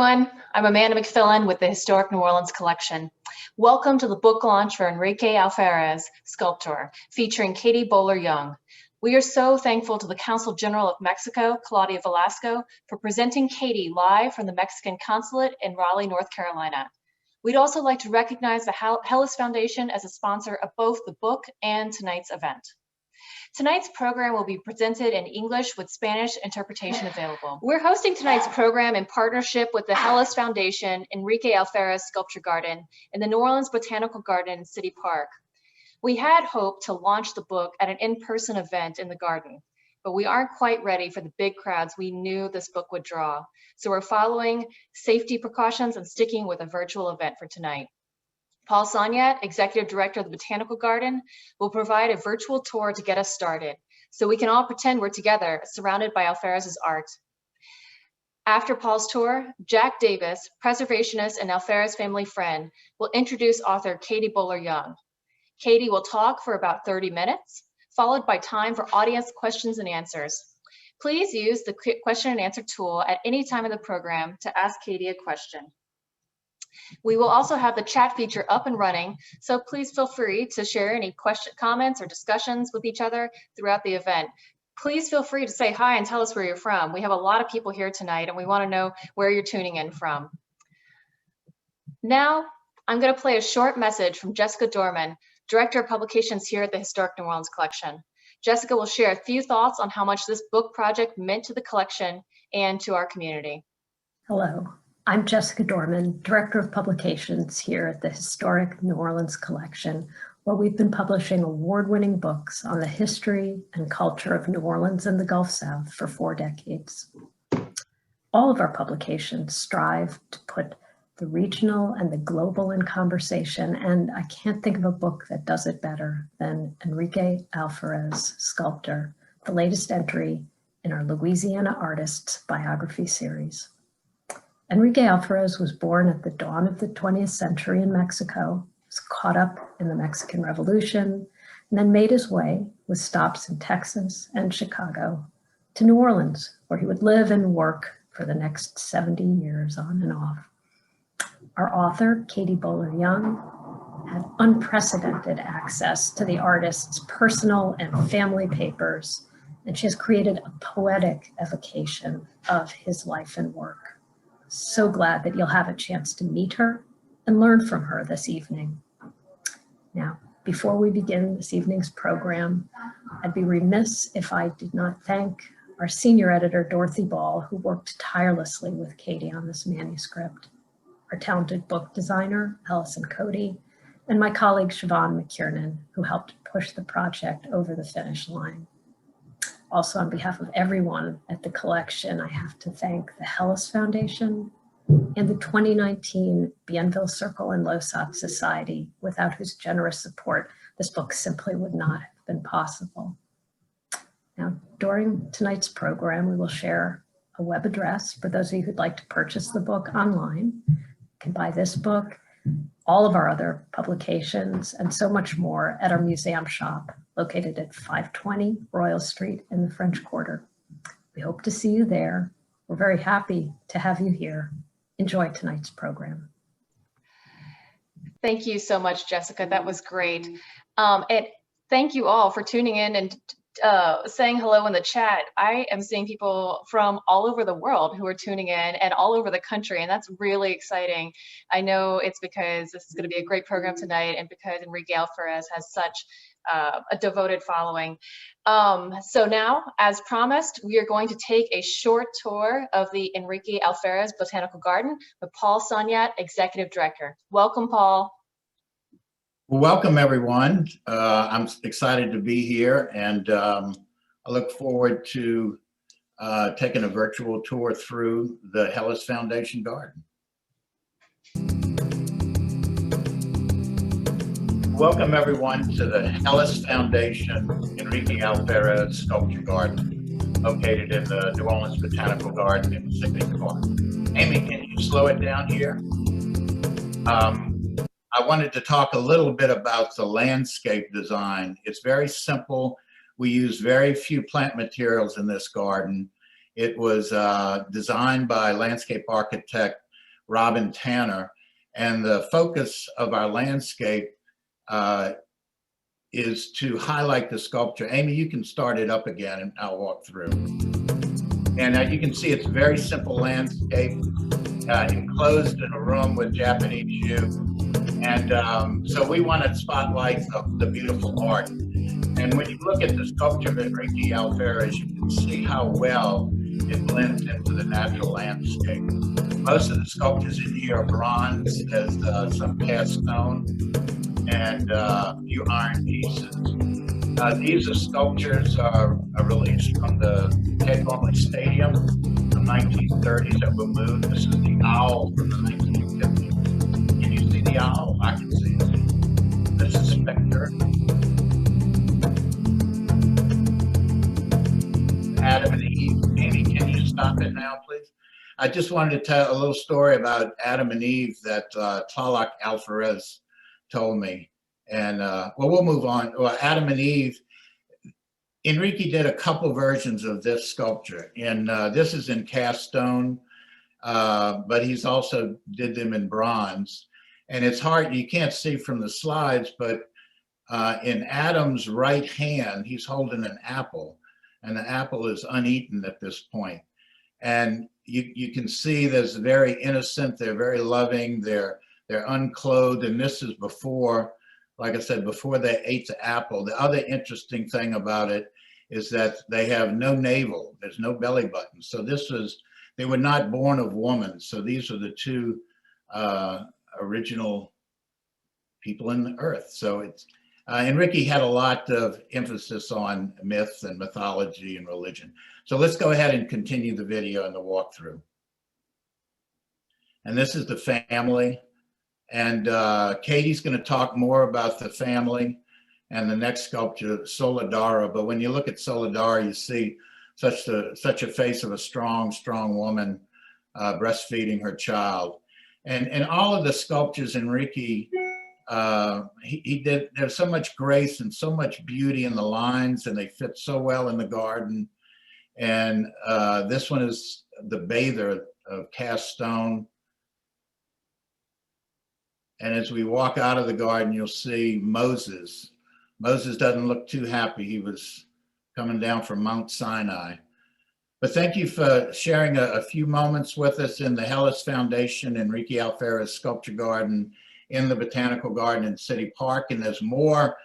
Everyone, I'm Amanda McFillen with the Historic New Orleans Collection. Welcome to the book launch for Enrique Alférez, Sculptor, featuring Katie Bowler-Young. We are so thankful to the Consul General of Mexico, Claudia Velasco, for presenting Katie live from the Mexican Consulate in Raleigh, North Carolina. We'd also like to recognize the Helis Foundation as a sponsor of both the book and tonight's event. Tonight's program will be presented in English with Spanish interpretation available. We're hosting tonight's program in partnership with the Helis Foundation, Enrique Alférez Sculpture Garden, in the New Orleans Botanical Garden City Park. We had hoped to launch the book at an in-person event in the garden, but we aren't quite ready for the big crowds we knew this book would draw. So we're following safety precautions and sticking with a virtual event for tonight. Paul Soniat, Executive Director of the Botanical Garden, will provide a virtual tour to get us started, so we can all pretend we're together, surrounded by Alférez's art. After Paul's tour, Jack Davis, preservationist and Alférez family friend, will introduce author Katie Bowler-Young. Katie will talk for about 30 minutes, followed by time for audience questions and answers. Please use the question and answer tool at any time in the program to ask Katie a question. We will also have the chat feature up and running, so please feel free to share any comments or discussions with each other throughout the event. Please feel free to say hi and tell us where you're from. We have a lot of people here tonight and we want to know where you're tuning in from. Now, I'm going to play a short message from Jessica Dorman, Director of Publications here at the Historic New Orleans Collection. Jessica will share a few thoughts on how much this book project meant to the collection and to our community. Hello. I'm Jessica Dorman, Director of Publications here at the Historic New Orleans Collection, where we've been publishing award-winning books on the history and culture of New Orleans and the Gulf South for 4 decades. All of our publications strive to put the regional and the global in conversation, and I can't think of a book that does it better than Enrique Alférez, Sculptor, the latest entry in our Louisiana Artists Biography series. Enrique Alférez was born at the dawn of the 20th century in Mexico, was caught up in the Mexican Revolution, and then made his way, with stops in Texas and Chicago, to New Orleans, where he would live and work for the next 70 years on and off. Our author, Katie Bowler-Young, had unprecedented access to the artist's personal and family papers, and she has created a poetic evocation of his life and work. So glad that you'll have a chance to meet her and learn from her this evening. Now, before we begin this evening's program, I'd be remiss if I did not thank our senior editor, Dorothy Ball, who worked tirelessly with Katie on this manuscript, our talented book designer, Allison Cody, and my colleague, Siobhan McKiernan, who helped push the project over the finish line. Also, on behalf of everyone at the collection, I have to thank the Helis Foundation and the 2019 Bienville Circle and Losat Society, without whose generous support, this book simply would not have been possible. Now, during tonight's program, we will share a web address for those of you who'd like to purchase the book online. You can buy this book, all of our other publications, and so much more at our museum shop, located at 520 Royal Street in the French Quarter. We hope to see you there. We're very happy to have you here. Enjoy tonight's program. Thank you so much, Jessica. That was great. And thank you all for tuning in and saying hello in the chat. I am seeing people from all over the world who are tuning in and all over the country, and that's really exciting. I know it's because this is going to be a great program tonight and because Enrique Alférez has such a devoted following. So now, as promised, we are going to take a short tour of the Enrique Alférez Botanical Garden with Paul Soniat, Executive Director. Welcome, Paul. Welcome, everyone. I'm excited to be here, and I look forward to taking a virtual tour through the Helis Foundation Garden. Welcome, everyone, to the Helis Foundation Enrique Alférez Sculpture Garden, located in the New Orleans Botanical Garden in the City Park. Amy, can you slow it down here? I wanted to talk a little bit about the landscape design. It's very simple. We use very few plant materials in this garden. It was designed by landscape architect Robin Tanner. And the focus of our landscape is to highlight the sculpture. Amy, you can start it up again and I'll walk through. And you can see it's a very simple landscape, enclosed in a room with Japanese yew. And so we want to spotlight the beautiful art. And when you look at the sculpture of Enrique Alférez, you can see how well it blends into the natural landscape. Most of the sculptures in here are bronze, there's some cast stone, and a few iron pieces. These are sculptures released from the Ted Gormley Stadium in the 1930s that were moved. This is the owl from the 1950s. Can you see the owl? I can see it. This is Spectre. Adam and Eve. Amy, can you stop it now, please? I just wanted to tell a little story about Adam and Eve that Tlaloc Alférez told me. And well, we'll move on. Well, Adam and Eve, Enrique did a couple versions of this sculpture. And this is in cast stone, but he's also did them in bronze. And it's hard, you can't see from the slides, but in Adam's right hand, he's holding an apple. And the apple is uneaten at this point. And you can see there's very innocent, they're very loving, they're unclothed, and this is before, like I said, before they ate the apple. The other interesting thing about it is that they have no navel, there's no belly button. So they were not born of woman. So these are the two original people in the earth. So it's, Enrique had a lot of emphasis on myth and mythology and religion. So let's go ahead and continue the video and the walkthrough. And this is the family. And Katie's going to talk more about the family and the next sculpture, Solidara. But when you look at Solidara, you see such a face of a strong woman breastfeeding her child. And all of the sculptures Enrique he did, there's so much grace and so much beauty in the lines, and they fit so well in the garden. And this one is the bather of cast stone. And as we walk out of the garden, you'll see Moses. Moses doesn't look too happy. He was coming down from Mount Sinai. But thank you for sharing a few moments with us in the Helis Foundation, Enrique Alférez Sculpture Garden, in the Botanical Garden in City Park. And there's more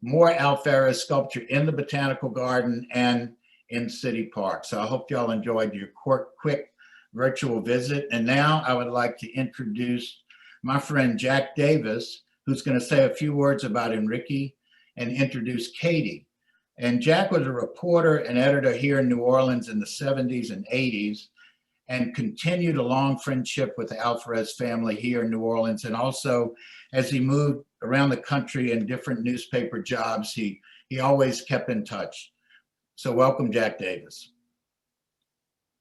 Alférez sculpture in the Botanical Garden and in City Park. So I hope y'all enjoyed your quick virtual visit. And now I would like to introduce my friend Jack Davis, who's going to say a few words about Enrique and introduce Katie. And Jack was a reporter and editor here in New Orleans in the 70s and 80s, and continued a long friendship with the Alférez family here in New Orleans. And also, as he moved around the country in different newspaper jobs, he always kept in touch. So welcome, Jack Davis.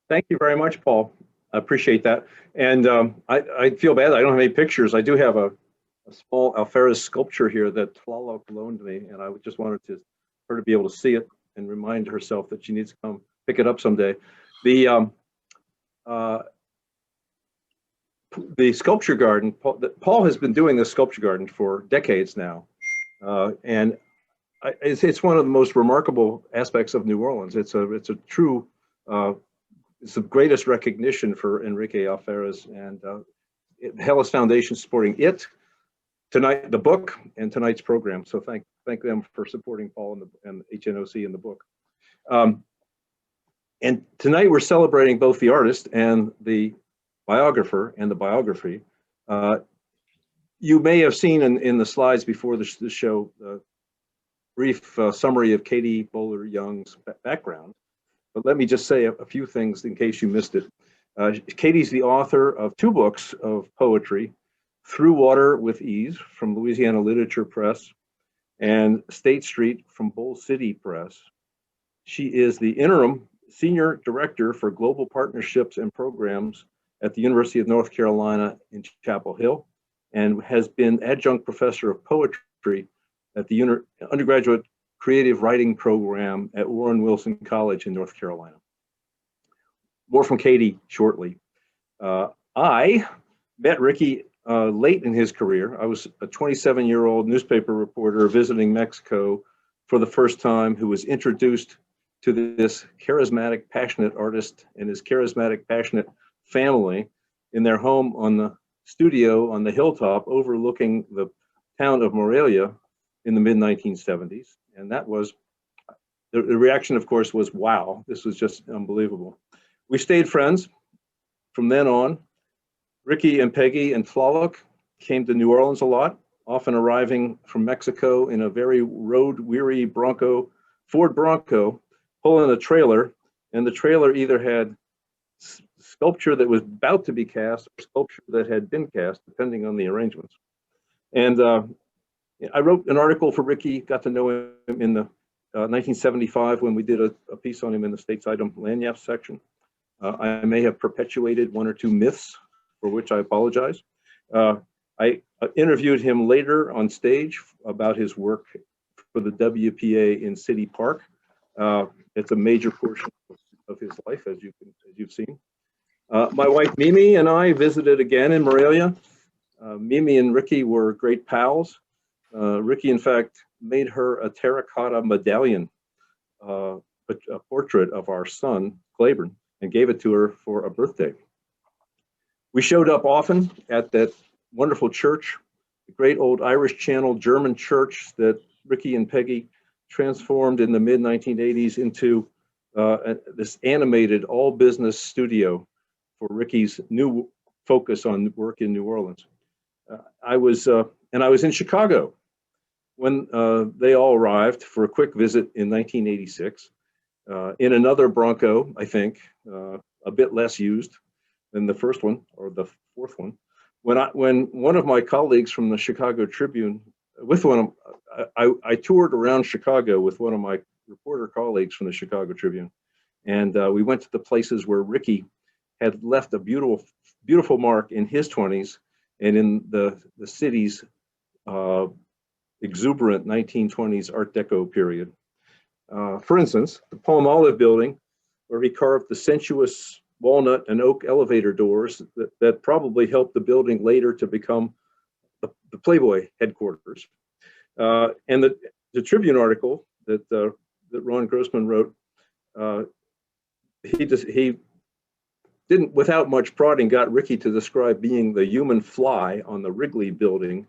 Thank you very much, Paul. I appreciate that. And I feel bad I don't have any pictures. I do have a small Alférez sculpture here that Tlaloc loaned me, and I just wanted her to be able to see it and remind herself that she needs to come pick it up someday. The sculpture garden, Paul has been doing this sculpture garden for decades now, and it's one of the most remarkable aspects of New Orleans. It's a true, it's the greatest recognition for Enrique Alférez, and the Helis Foundation supporting it tonight, the book, and tonight's program. So thank them for supporting Paul and HNOC in the book. And tonight we're celebrating both the artist and the biographer and the biography. You may have seen in the slides before the show a brief summary of Katie Bowler-Young's background, but let me just say a few things in case you missed it. Katie's the author of 2 books of poetry, Through Water with Ease from Louisiana Literature Press and State Street from Bull City Press. She is the interim Senior Director for Global Partnerships and Programs at the University of North Carolina in Chapel Hill, and has been Adjunct Professor of Poetry at the Undergraduate Creative Writing Program at Warren Wilson College in North Carolina. More from Katie shortly. I met Ricky late in his career. I was a 27-year-old newspaper reporter visiting Mexico for the first time, who was introduced to this charismatic, passionate artist and his charismatic, passionate family in their home on the studio on the hilltop overlooking the town of Morelia in the mid-1970s. And that was, the reaction, of course, was, wow, this was just unbelievable. We stayed friends from then on. Ricky and Peggy and Tlaloc came to New Orleans a lot, often arriving from Mexico in a very road-weary Ford Bronco, pulling a trailer, and the trailer either had sculpture that was about to be cast or sculpture that had been cast, depending on the arrangements. And I wrote an article for Ricky, got to know him in the 1975 when we did a piece on him in the States Item Lanyap section. I may have perpetuated one or two myths, for which I apologize. I interviewed him later on stage about his work for the WPA in City Park. It's a major portion of his life, as you've seen. My wife Mimi and I visited again in Morelia. Mimi and Ricky were great pals. Ricky, in fact, made her a terracotta medallion, a portrait of our son, Claiborne, and gave it to her for a birthday. We showed up often at that wonderful church, the great old Irish Channel German church that Ricky and Peggy transformed in the mid-1980s into this animated all-business studio for Ricky's new focus on work in New Orleans. I was in Chicago when they all arrived for a quick visit in 1986 in another Bronco, I think, a bit less used than the first one or the fourth one. When one of my colleagues from the Chicago Tribune, I toured around Chicago with one of my reporter colleagues from the Chicago Tribune, and we went to the places where Ricky had left a beautiful mark in his 20s and in the city's exuberant 1920s Art Deco period. For instance, the Palmolive building, where he carved the sensuous walnut and oak elevator doors that probably helped the building later to become the Playboy headquarters. And the Tribune article that Ron Grossman wrote, he didn't, without much prodding, got Ricky to describe being the human fly on the Wrigley building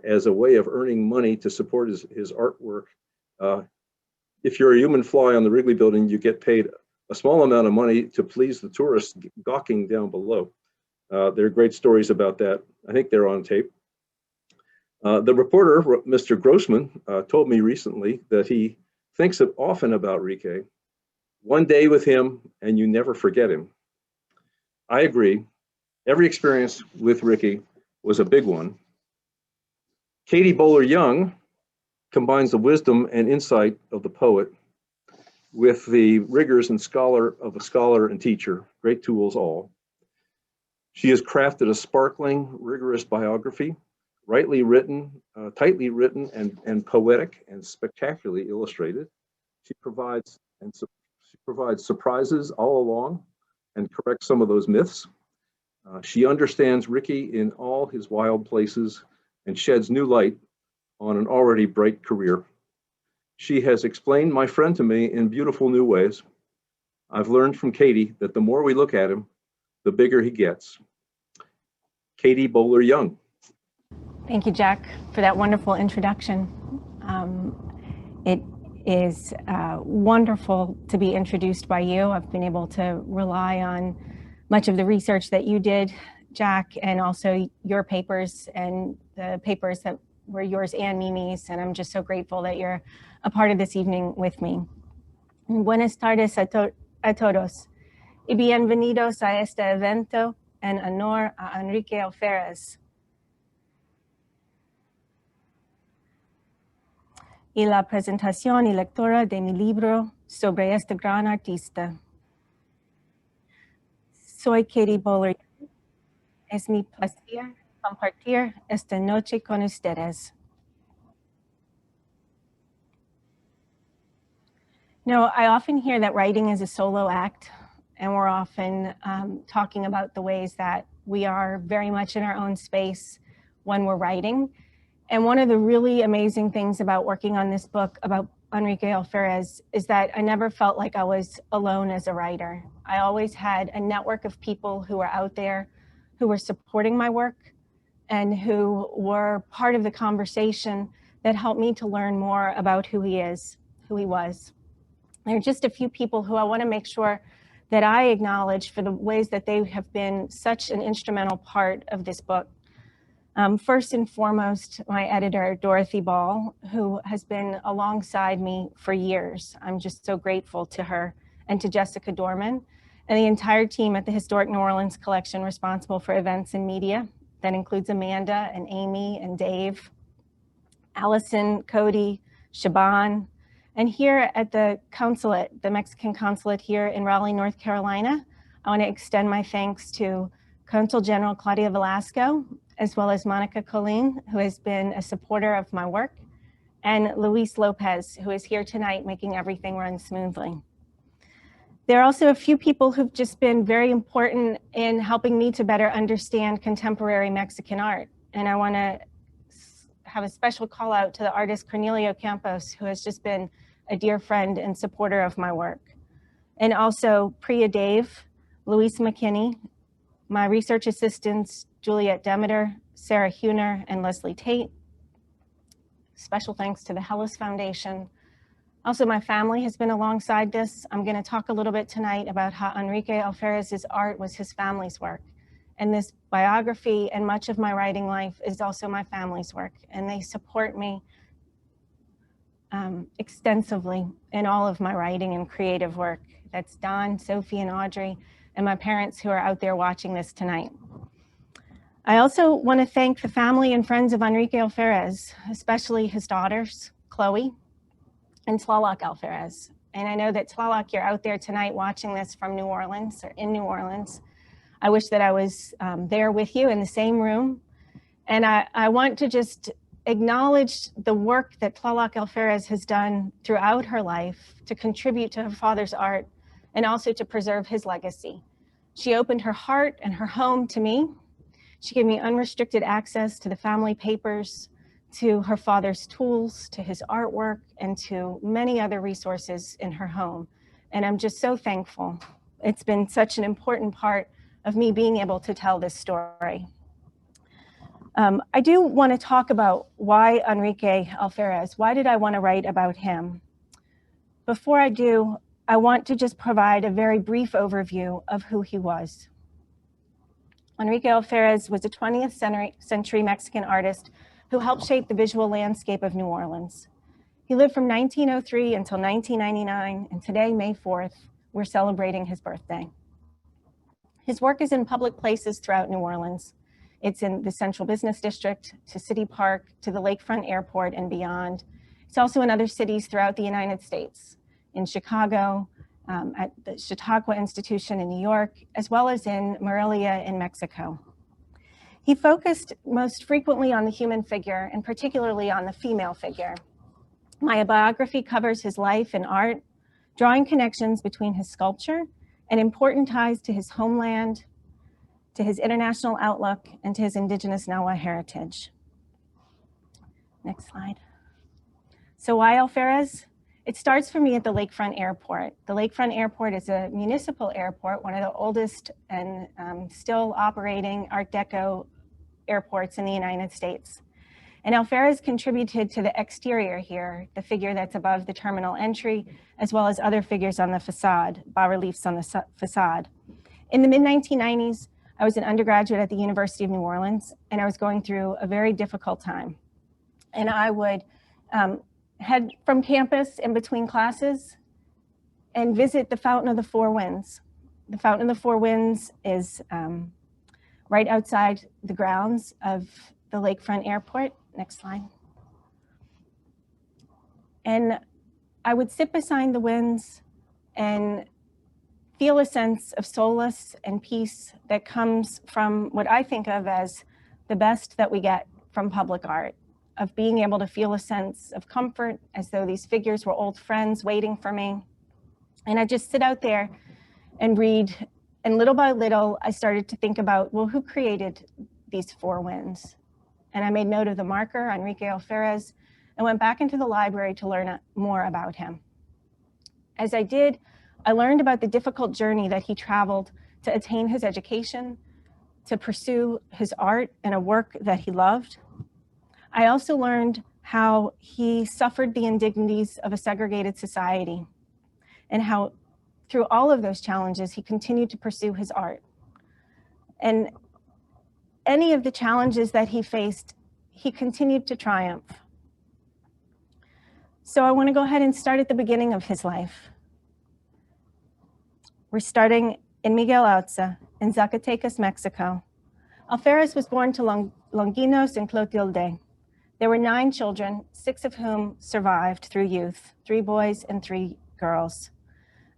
as a way of earning money to support his artwork. If you're a human fly on the Wrigley building, you get paid a small amount of money to please the tourists gawking down below. There are great stories about that. I think they're on tape. The reporter, Mr. Grossman, told me recently that he thinks often about Ricky. One day with him and you never forget him. I agree. Every experience with Ricky was a big one. Katie Bowler-Young combines the wisdom and insight of the poet with the rigors and scholar of a scholar and teacher, great tools all. She has crafted a sparkling, rigorous biography, rightly written, tightly written, and poetic and spectacularly illustrated. She provides surprises all along and corrects some of those myths. She understands Ricky in all his wild places and sheds new light on an already bright career. She has explained my friend to me in beautiful new ways. I've learned from Katie that the more we look at him, the bigger he gets. Katie Bowler-Young. Thank you, Jack, for that wonderful introduction. It is wonderful to be introduced by you. I've been able to rely on much of the research that you did, Jack, and also your papers and the papers that were yours and Mimi's, and I'm just so grateful that you're a part of this evening with me. Buenas tardes a todos y bienvenidos a este evento en honor a Enrique Alférez y la presentación y lectura de mi libro sobre este gran artista. Soy Katie Bowler. Es mi placer compartir esta noche con ustedes. I often hear that writing is a solo act, and we're often talking about the ways that We are very much in our own space when we're writing. And one of the really amazing things about working on this book about Enrique Alférez is that I never felt like I was alone as a writer. I always had a network of people who were out there who were supporting my work and who were part of the conversation that helped me to learn more about who he is, who he was. There are just a few people who I want to make sure that I acknowledge for the ways that they have been such an instrumental part of this book. First and foremost, my editor, Dorothy Ball, who has been alongside me for years. I'm just so grateful to her, and to Jessica Dorman, and the entire team at the Historic New Orleans Collection responsible for events and media. That includes Amanda and Amy and Dave, Allison, Cody, Shaban, and here at the consulate, the Mexican consulate here in Raleigh, North Carolina, I want to extend my thanks to Consul General Claudia Velasco, as well as Mónica Colin, who has been a supporter of my work, and Luis Lopez, who is here tonight making everything run smoothly. There are also a few people who've just been very important in helping me to better understand contemporary Mexican art. And I want to have a special call out to the artist Cornelio Campos, who has just been a dear friend and supporter of my work. And also Priya Dave, Louise McKinney, my research assistants, Juliet Demeter, Sarah Huner, and Leslie Tate. Special thanks to the Helis Foundation. Also, my family has been alongside this. I'm going to talk a little bit tonight about how Enrique Alférez's art was his family's work. And this biography and much of my writing life is also my family's work. And they support me extensively in all of my writing and creative work. That's Don, Sophie, and Audrey, and my parents who are out there watching this tonight. I also want to thank the family and friends of Enrique Alférez, especially his daughters, Chloe and Tlaloc Alférez. And I know that Tlaloc, you're out there tonight watching this from New Orleans or in New Orleans. I wish that I was there with you in the same room. And I want to just acknowledge the work that Tlaloc Alférez has done throughout her life to contribute to her father's art and also to preserve his legacy. She opened her heart and her home to me. She gave me unrestricted access to the family papers, to her father's tools, to his artwork, and to many other resources in her home. And I'm just so thankful. It's been such an important part of me being able to tell this story. I do want to talk about why Enrique Alférez. Why did I want to write about him? Before I do, I want to just provide a very brief overview of who he was. Enrique Alférez was a 20th century Mexican artist who helped shape the visual landscape of New Orleans. He lived from 1903 until 1999, and today, May 4th, we're celebrating his birthday. His work is in public places throughout New Orleans. It's in the Central Business District, to City Park, to the Lakefront Airport and beyond. It's also in other cities throughout the United States, in Chicago, at the Chautauqua Institution in New York, as well as in Morelia in Mexico. He focused most frequently on the human figure, and particularly on the female figure. My biography covers his life and art, drawing connections between his sculpture and important ties to his homeland, to his international outlook, and to his Indigenous Nahua heritage. Next slide. So why Alférez? It starts for me at the Lakefront Airport. The Lakefront Airport is a municipal airport, one of the oldest and still operating Art Deco airports in the United States. And Alférez contributed to the exterior here, the figure that's above the terminal entry, as well as other figures on the facade, bas-reliefs on the facade. In the mid-1990s, I was an undergraduate at the University of New Orleans, and I was going through a very difficult time. And I would head from campus in between classes and visit the Fountain of the Four Winds. The Fountain of the Four Winds is right outside the grounds of the Lakefront Airport. Next slide. And I would sit beside the winds and feel a sense of solace and peace that comes from what I think of as the best that we get from public art, of being able to feel a sense of comfort as though these figures were old friends waiting for me. And I just sit out there and read And little by little, I started to think about, well, who created these four winds? And I made note of the marker, Enrique Alférez, and went back into the library to learn more about him. As I did, I learned about the difficult journey that he traveled to attain his education, to pursue his art and a work that he loved. I also learned how he suffered the indignities of a segregated society and how through all of those challenges, he continued to pursue his art. And any of the challenges that he faced, he continued to triumph. So I want to go ahead and start at the beginning of his life. We're starting in Miguel Alza in Zacatecas, Mexico. Alférez was born to Longinos and Clotilde. There were 9 children, 6 of whom survived through youth, 3 boys and 3 girls.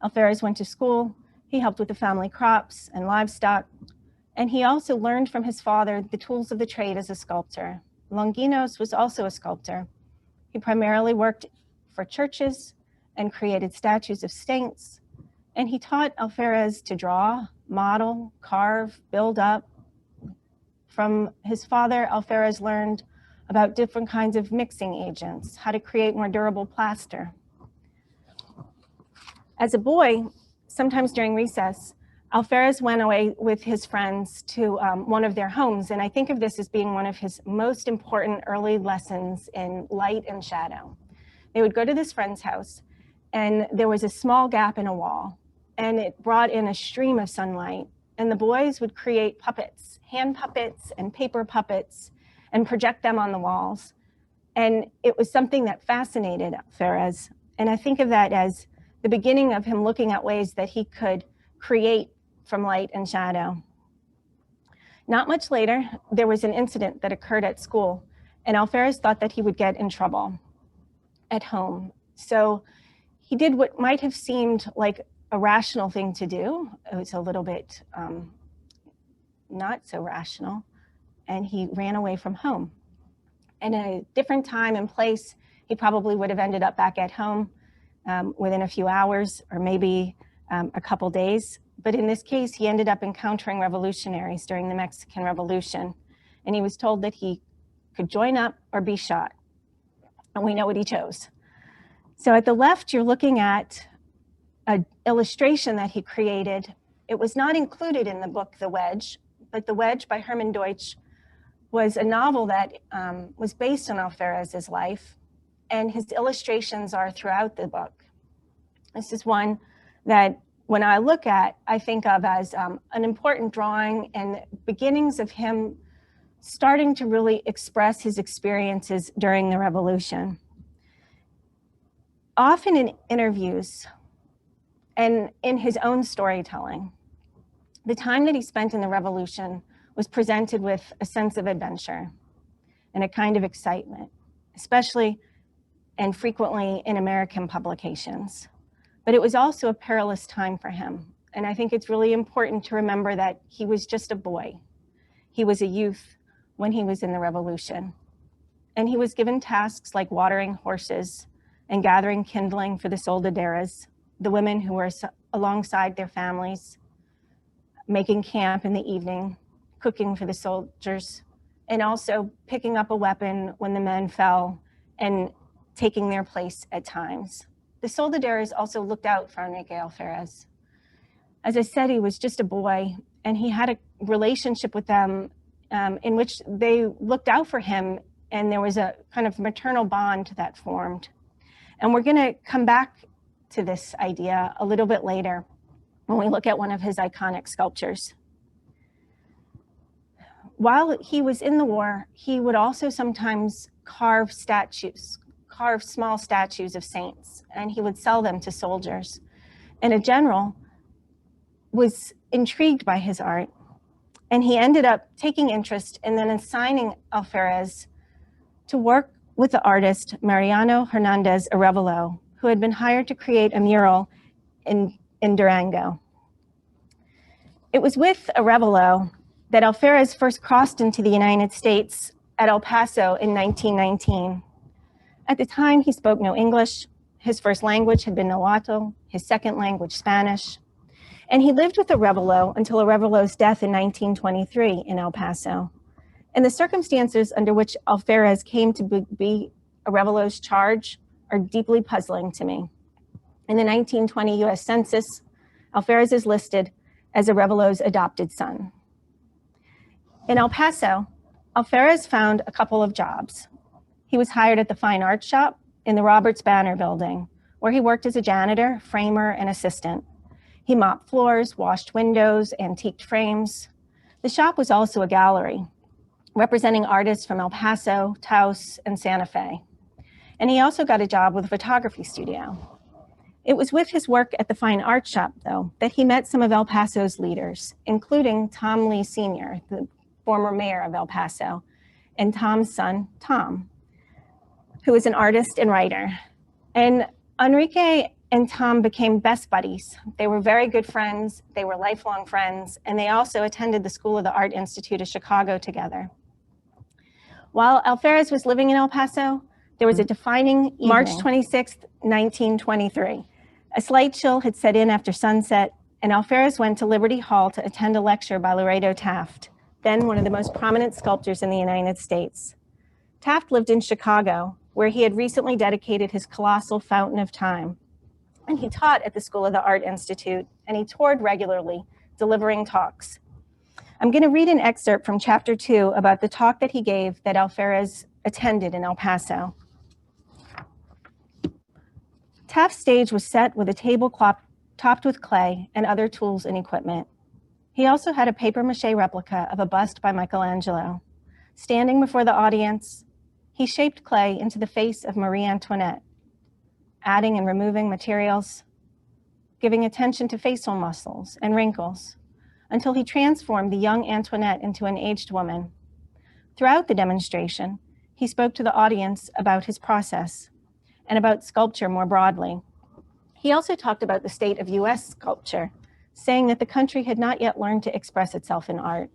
Alférez went to school, he helped with the family crops and livestock, and he also learned from his father the tools of the trade as a sculptor. Longinos was also a sculptor. He primarily worked for churches and created statues of saints, and he taught Alférez to draw, model, carve, build up. From his father, Alférez learned about different kinds of mixing agents, how to create more durable plaster. As a boy, sometimes during recess, Alférez went away with his friends to one of their homes, and I think of this as being one of his most important early lessons in light and shadow. They would go to this friend's house, and there was a small gap in a wall, and it brought in a stream of sunlight, and the boys would create puppets, hand puppets and paper puppets, and project them on the walls. And it was something that fascinated Alférez, and I think of that as the beginning of him looking at ways that he could create from light and shadow. Not much later, there was an incident that occurred at school, and Alférez thought that he would get in trouble at home. So he did what might have seemed like a rational thing to do. It was a little bit not so rational, and he ran away from home. And at a different time and place, he probably would have ended up back at home within a few hours or maybe a couple days. But in this case, he ended up encountering revolutionaries during the Mexican Revolution. And he was told that he could join up or be shot. And we know what he chose. So at the left, you're looking at an illustration that he created. It was not included in the book, The Wedge, but The Wedge by Herman Deutsch was a novel that was based on Alférez's life. And his illustrations are throughout the book. This is one that when I look at, I think of as an important drawing and beginnings of him starting to really express his experiences during the revolution. Often in interviews and in his own storytelling, the time that he spent in the revolution was presented with a sense of adventure and a kind of excitement, especially and frequently in American publications. But it was also a perilous time for him. And I think it's really important to remember that he was just a boy. He was a youth when he was in the revolution. And he was given tasks like watering horses and gathering kindling for the soldaderas, the women who were alongside their families, making camp in the evening, cooking for the soldiers, and also picking up a weapon when the men fell and taking their place at times. The soldaderas also looked out for Enrique Alférez. As I said, he was just a boy, and he had a relationship with them in which they looked out for him, and there was a kind of maternal bond that formed. And we're gonna come back to this idea a little bit later when we look at one of his iconic sculptures. While he was in the war, he would also sometimes carve small statues of saints, and he would sell them to soldiers. And a general was intrigued by his art, and he ended up taking interest and then assigning Alférez to work with the artist Mariano Hernandez Arevalo, who had been hired to create a mural in Durango. It was with Arevalo that Alférez first crossed into the United States at El Paso in 1919. At the time, he spoke no English. His first language had been Nahuatl, his second language Spanish. And he lived with Arevalo until Arevalo's death in 1923 in El Paso. And the circumstances under which Alférez came to be Arevalo's charge are deeply puzzling to me. In the 1920 US Census, Alférez is listed as Arevalo's adopted son. In El Paso, Alférez found a couple of jobs. He was hired at the Fine Arts Shop in the Roberts Banner building, where he worked as a janitor, framer, and assistant. He mopped floors, washed windows, antiqued frames. The shop was also a gallery, representing artists from El Paso, Taos, and Santa Fe. And he also got a job with a photography studio. It was with his work at the Fine Arts Shop, though, that he met some of El Paso's leaders, including Tom Lee Sr., the former mayor of El Paso, and Tom's son, Tom, who is an artist and writer. And Enrique and Tom became best buddies. They were very good friends, they were lifelong friends, and they also attended the School of the Art Institute of Chicago together. While Alférez was living in El Paso, there was a defining evening. March 26, 1923. A slight chill had set in after sunset, and Alférez went to Liberty Hall to attend a lecture by Laredo Taft, then one of the most prominent sculptors in the United States. Taft lived in Chicago, where he had recently dedicated his colossal Fountain of Time. And he taught at the School of the Art Institute, and he toured regularly, delivering talks. I'm going to read an excerpt from chapter 2 about the talk that he gave that Alférez attended in El Paso. Taft's stage was set with a tablecloth topped with clay and other tools and equipment. He also had a papier-mâché replica of a bust by Michelangelo. Standing before the audience, he shaped clay into the face of Marie Antoinette, adding and removing materials, giving attention to facial muscles and wrinkles, until he transformed the young Antoinette into an aged woman. Throughout the demonstration, he spoke to the audience about his process and about sculpture more broadly. He also talked about the state of US sculpture, saying that the country had not yet learned to express itself in art.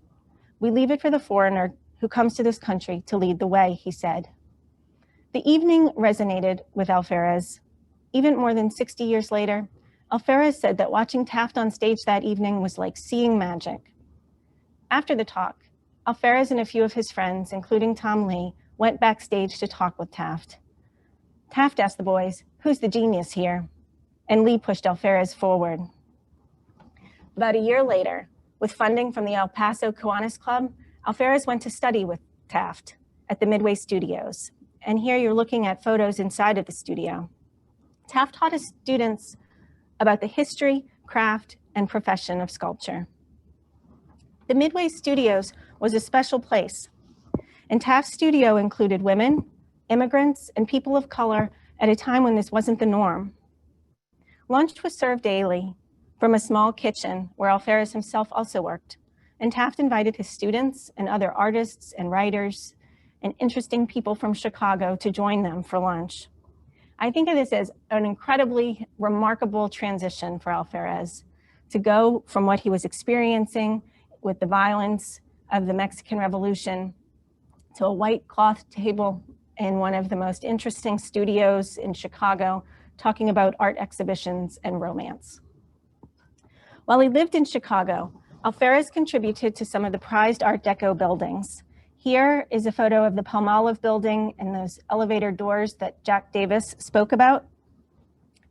We leave it for the foreigner who comes to this country to lead the way, he said. The evening resonated with Alférez. Even more than 60 years later, Alférez said that watching Taft on stage that evening was like seeing magic. After the talk, Alférez and a few of his friends, including Tom Lee, went backstage to talk with Taft. Taft asked the boys, "Who's the genius here?" And Lee pushed Alférez forward. About a year later, with funding from the El Paso Kiwanis Club, Alférez went to study with Taft at the Midway Studios. And here you're looking at photos inside of the studio. Taft taught his students about the history, craft, and profession of sculpture. The Midway Studios was a special place, and Taft's studio included women, immigrants, and people of color at a time when this wasn't the norm. Lunch was served daily from a small kitchen where Alférez himself also worked, and Taft invited his students and other artists and writers and interesting people from Chicago to join them for lunch. I think of this as an incredibly remarkable transition for Alférez to go from what he was experiencing with the violence of the Mexican Revolution to a white cloth table in one of the most interesting studios in Chicago, talking about art exhibitions and romance. While he lived in Chicago, Alférez contributed to some of the prized Art Deco buildings. Here is a photo of the Palmolive building and those elevator doors that Jack Davis spoke about.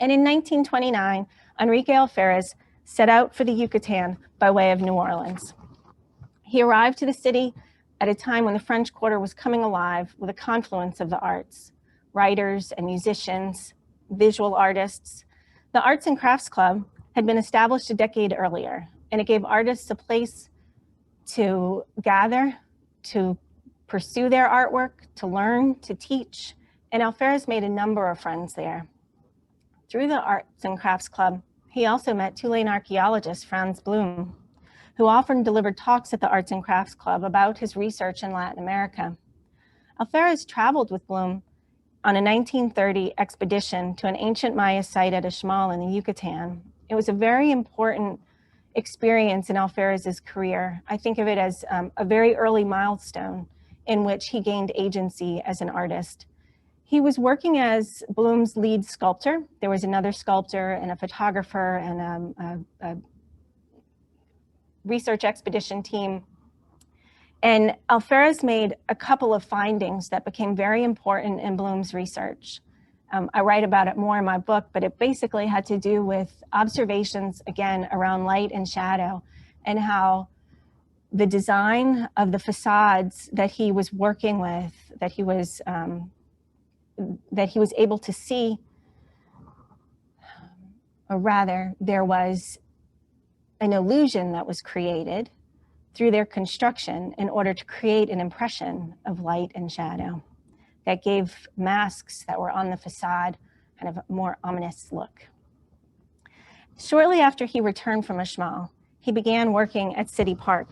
And in 1929, Enrique Alférez set out for the Yucatan by way of New Orleans. He arrived to the city at a time when the French Quarter was coming alive with a confluence of the arts, writers and musicians, visual artists. The Arts and Crafts Club had been established a decade earlier, and it gave artists a place to gather, to pursue their artwork, to learn, to teach, and Alférez made a number of friends there. Through the Arts and Crafts Club, he also met Tulane archaeologist Franz Blum, who often delivered talks at the Arts and Crafts Club about his research in Latin America. Alférez traveled with Blum on a 1930 expedition to an ancient Maya site at Uxmal in the Yucatan. It was a very important experience in Alférez's career. I think of it as a very early milestone in which he gained agency as an artist. He was working as Blum's lead sculptor. There was another sculptor and a photographer and a research expedition team. And Alférez made a couple of findings that became very important in Bloom's research. I write about it more in my book, but it basically had to do with observations, again, around light and shadow, and how the design of the facades that he was working with, that he was able to see, or rather, there was an illusion that was created through their construction in order to create an impression of light and shadow that gave masks that were on the facade kind of a more ominous look. Shortly after he returned from Ashmal, he began working at City Park.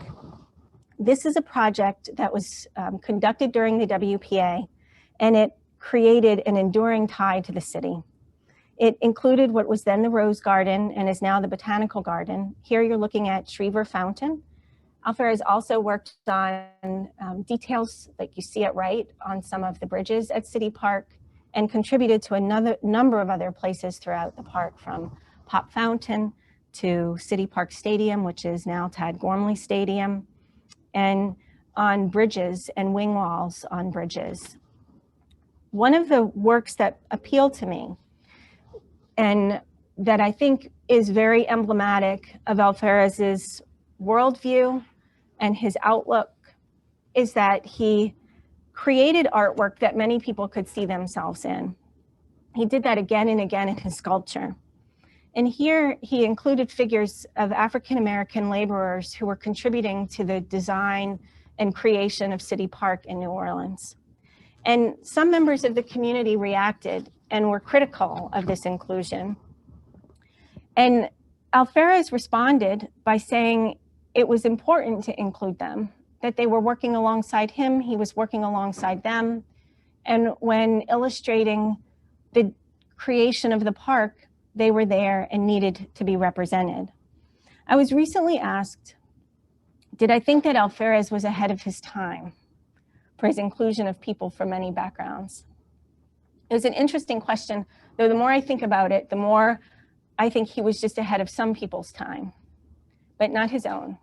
This is a project that was conducted during the WPA, and it created an enduring tie to the city. It included what was then the Rose Garden and is now the Botanical Garden. Here you're looking at Shriver Fountain. Alférez also worked on details, like you see it right, on some of the bridges at City Park, and contributed to another number of other places throughout the park, from Pop Fountain to City Park Stadium, which is now Tad Gormley Stadium, and on bridges and wing walls on bridges. One of the works that appealed to me, and that I think is very emblematic of Alférez's worldview and his outlook, is that he created artwork that many people could see themselves in. He did that again and again in his sculpture. And here he included figures of African-American laborers who were contributing to the design and creation of City Park in New Orleans. And some members of the community reacted and were critical of this inclusion. And Alférez responded by saying it was important to include them, that they were working alongside him, he was working alongside them. And when illustrating the creation of the park, they were there and needed to be represented. I was recently asked, did I think that Alférez was ahead of his time for his inclusion of people from many backgrounds? It was an interesting question, though the more I think about it, the more I think he was just ahead of some people's time, but not his own.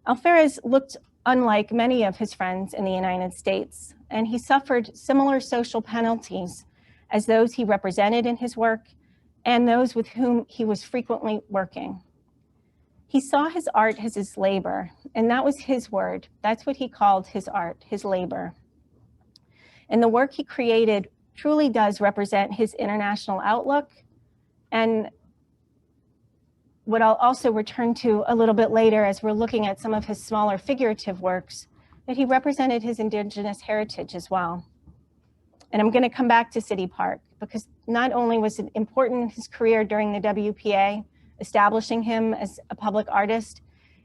Alférez looked unlike many of his friends in the United States, and he suffered similar social penalties as those he represented in his work and those with whom he was frequently working. He saw his art as his labor, and that was his word. That's what he called his art, his labor. And the work he created truly does represent his international outlook, and what I'll also return to a little bit later as we're looking at some of his smaller figurative works, that he represented his indigenous heritage as well. And I'm going to come back to City Park, because not only was it important in his career during the WPA, establishing him as a public artist,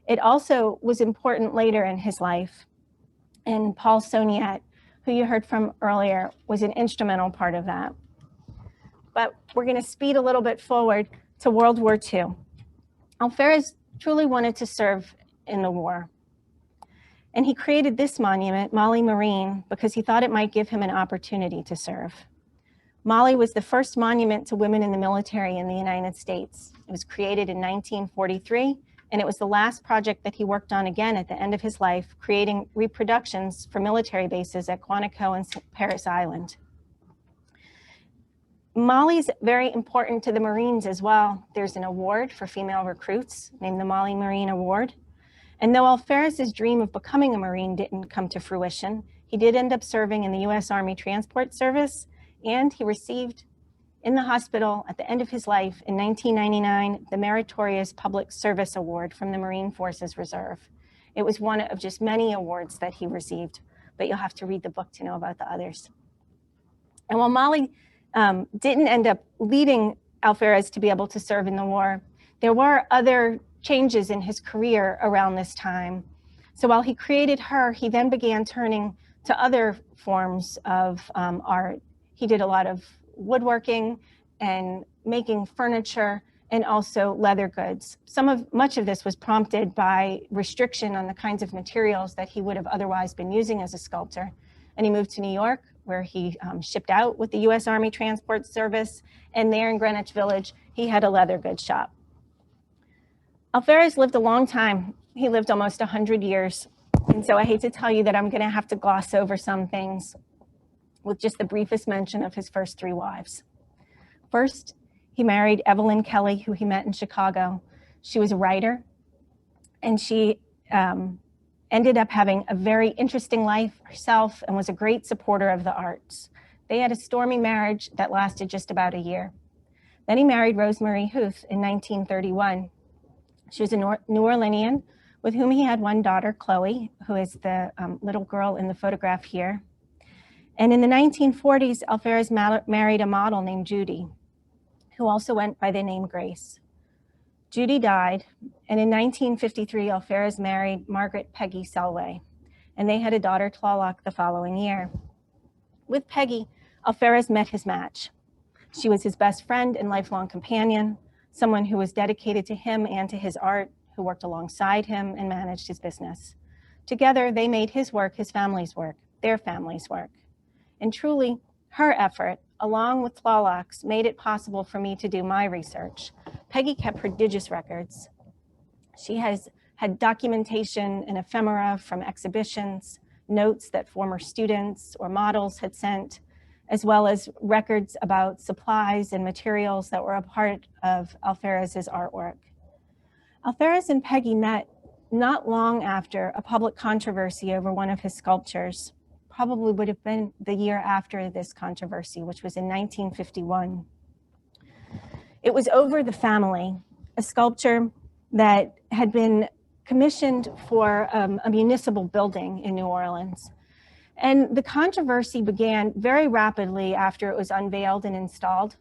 it also was important later in his life. And Paul Soniat, who you heard from earlier, was an instrumental part of that. But we're going to speed a little bit forward to World War II. Alférez truly wanted to serve in the war. And he created this monument, Molly Marine, because he thought it might give him an opportunity to serve. Molly was the first monument to women in the military in the United States. It was created in 1943, and it was the last project that he worked on again at the end of his life, creating reproductions for military bases at Quantico and Parris Island. Molly's very important to the Marines as well. There's an award for female recruits named the Molly Marine Award. And though Alférez's dream of becoming a Marine didn't come to fruition, he did end up serving in the U.S. Army Transport Service, and he received in the hospital at the end of his life in 1999, the Meritorious Public Service Award from the Marine Forces Reserve. It was one of just many awards that he received, but you'll have to read the book to know about the others. And while Molly didn't end up leading Alférez to be able to serve in the war, there were other changes in his career around this time. So while he created her, he then began turning to other forms of art. He did a lot of woodworking and making furniture and also leather goods. Much of this was prompted by restriction on the kinds of materials that he would have otherwise been using as a sculptor. And he moved to New York, where he shipped out with the U.S. Army Transport Service. And there in Greenwich Village, he had a leather goods shop. Alférez lived a long time he lived almost 100 years. And so I hate to tell you that I'm going to have to gloss over some things with just the briefest mention of his first 3 wives. First, he married Evelyn Kelly, who he met in Chicago. She was a writer, and she ended up having a very interesting life herself and was a great supporter of the arts. They had a stormy marriage that lasted just about a year. Then he married Rosemary Huth in 1931. She was a New Orleanian with whom he had 1 daughter, Chloe, who is the little girl in the photograph here. And in the 1940s, Alférez married a model named Judy, who also went by the name Grace. Judy died, and in 1953, Alférez married Margaret Peggy Selway, and they had a daughter, Tlaloc, the following year. With Peggy, Alférez met his match. She was his best friend and lifelong companion, someone who was dedicated to him and to his art, who worked alongside him and managed his business. Together, they made his work his family's work, their family's work. And truly, her effort, along with Tlaloc's, made it possible for me to do my research. Peggy kept prodigious records. She has had documentation and ephemera from exhibitions, notes that former students or models had sent, as well as records about supplies and materials that were a part of Alférez's artwork. Alférez and Peggy met not long after a public controversy over one of his sculptures. Probably would have been the year after this controversy, which was in 1951. It was over The Family, a sculpture that had been commissioned for a municipal building in New Orleans. And the controversy began very rapidly after it was unveiled and installed.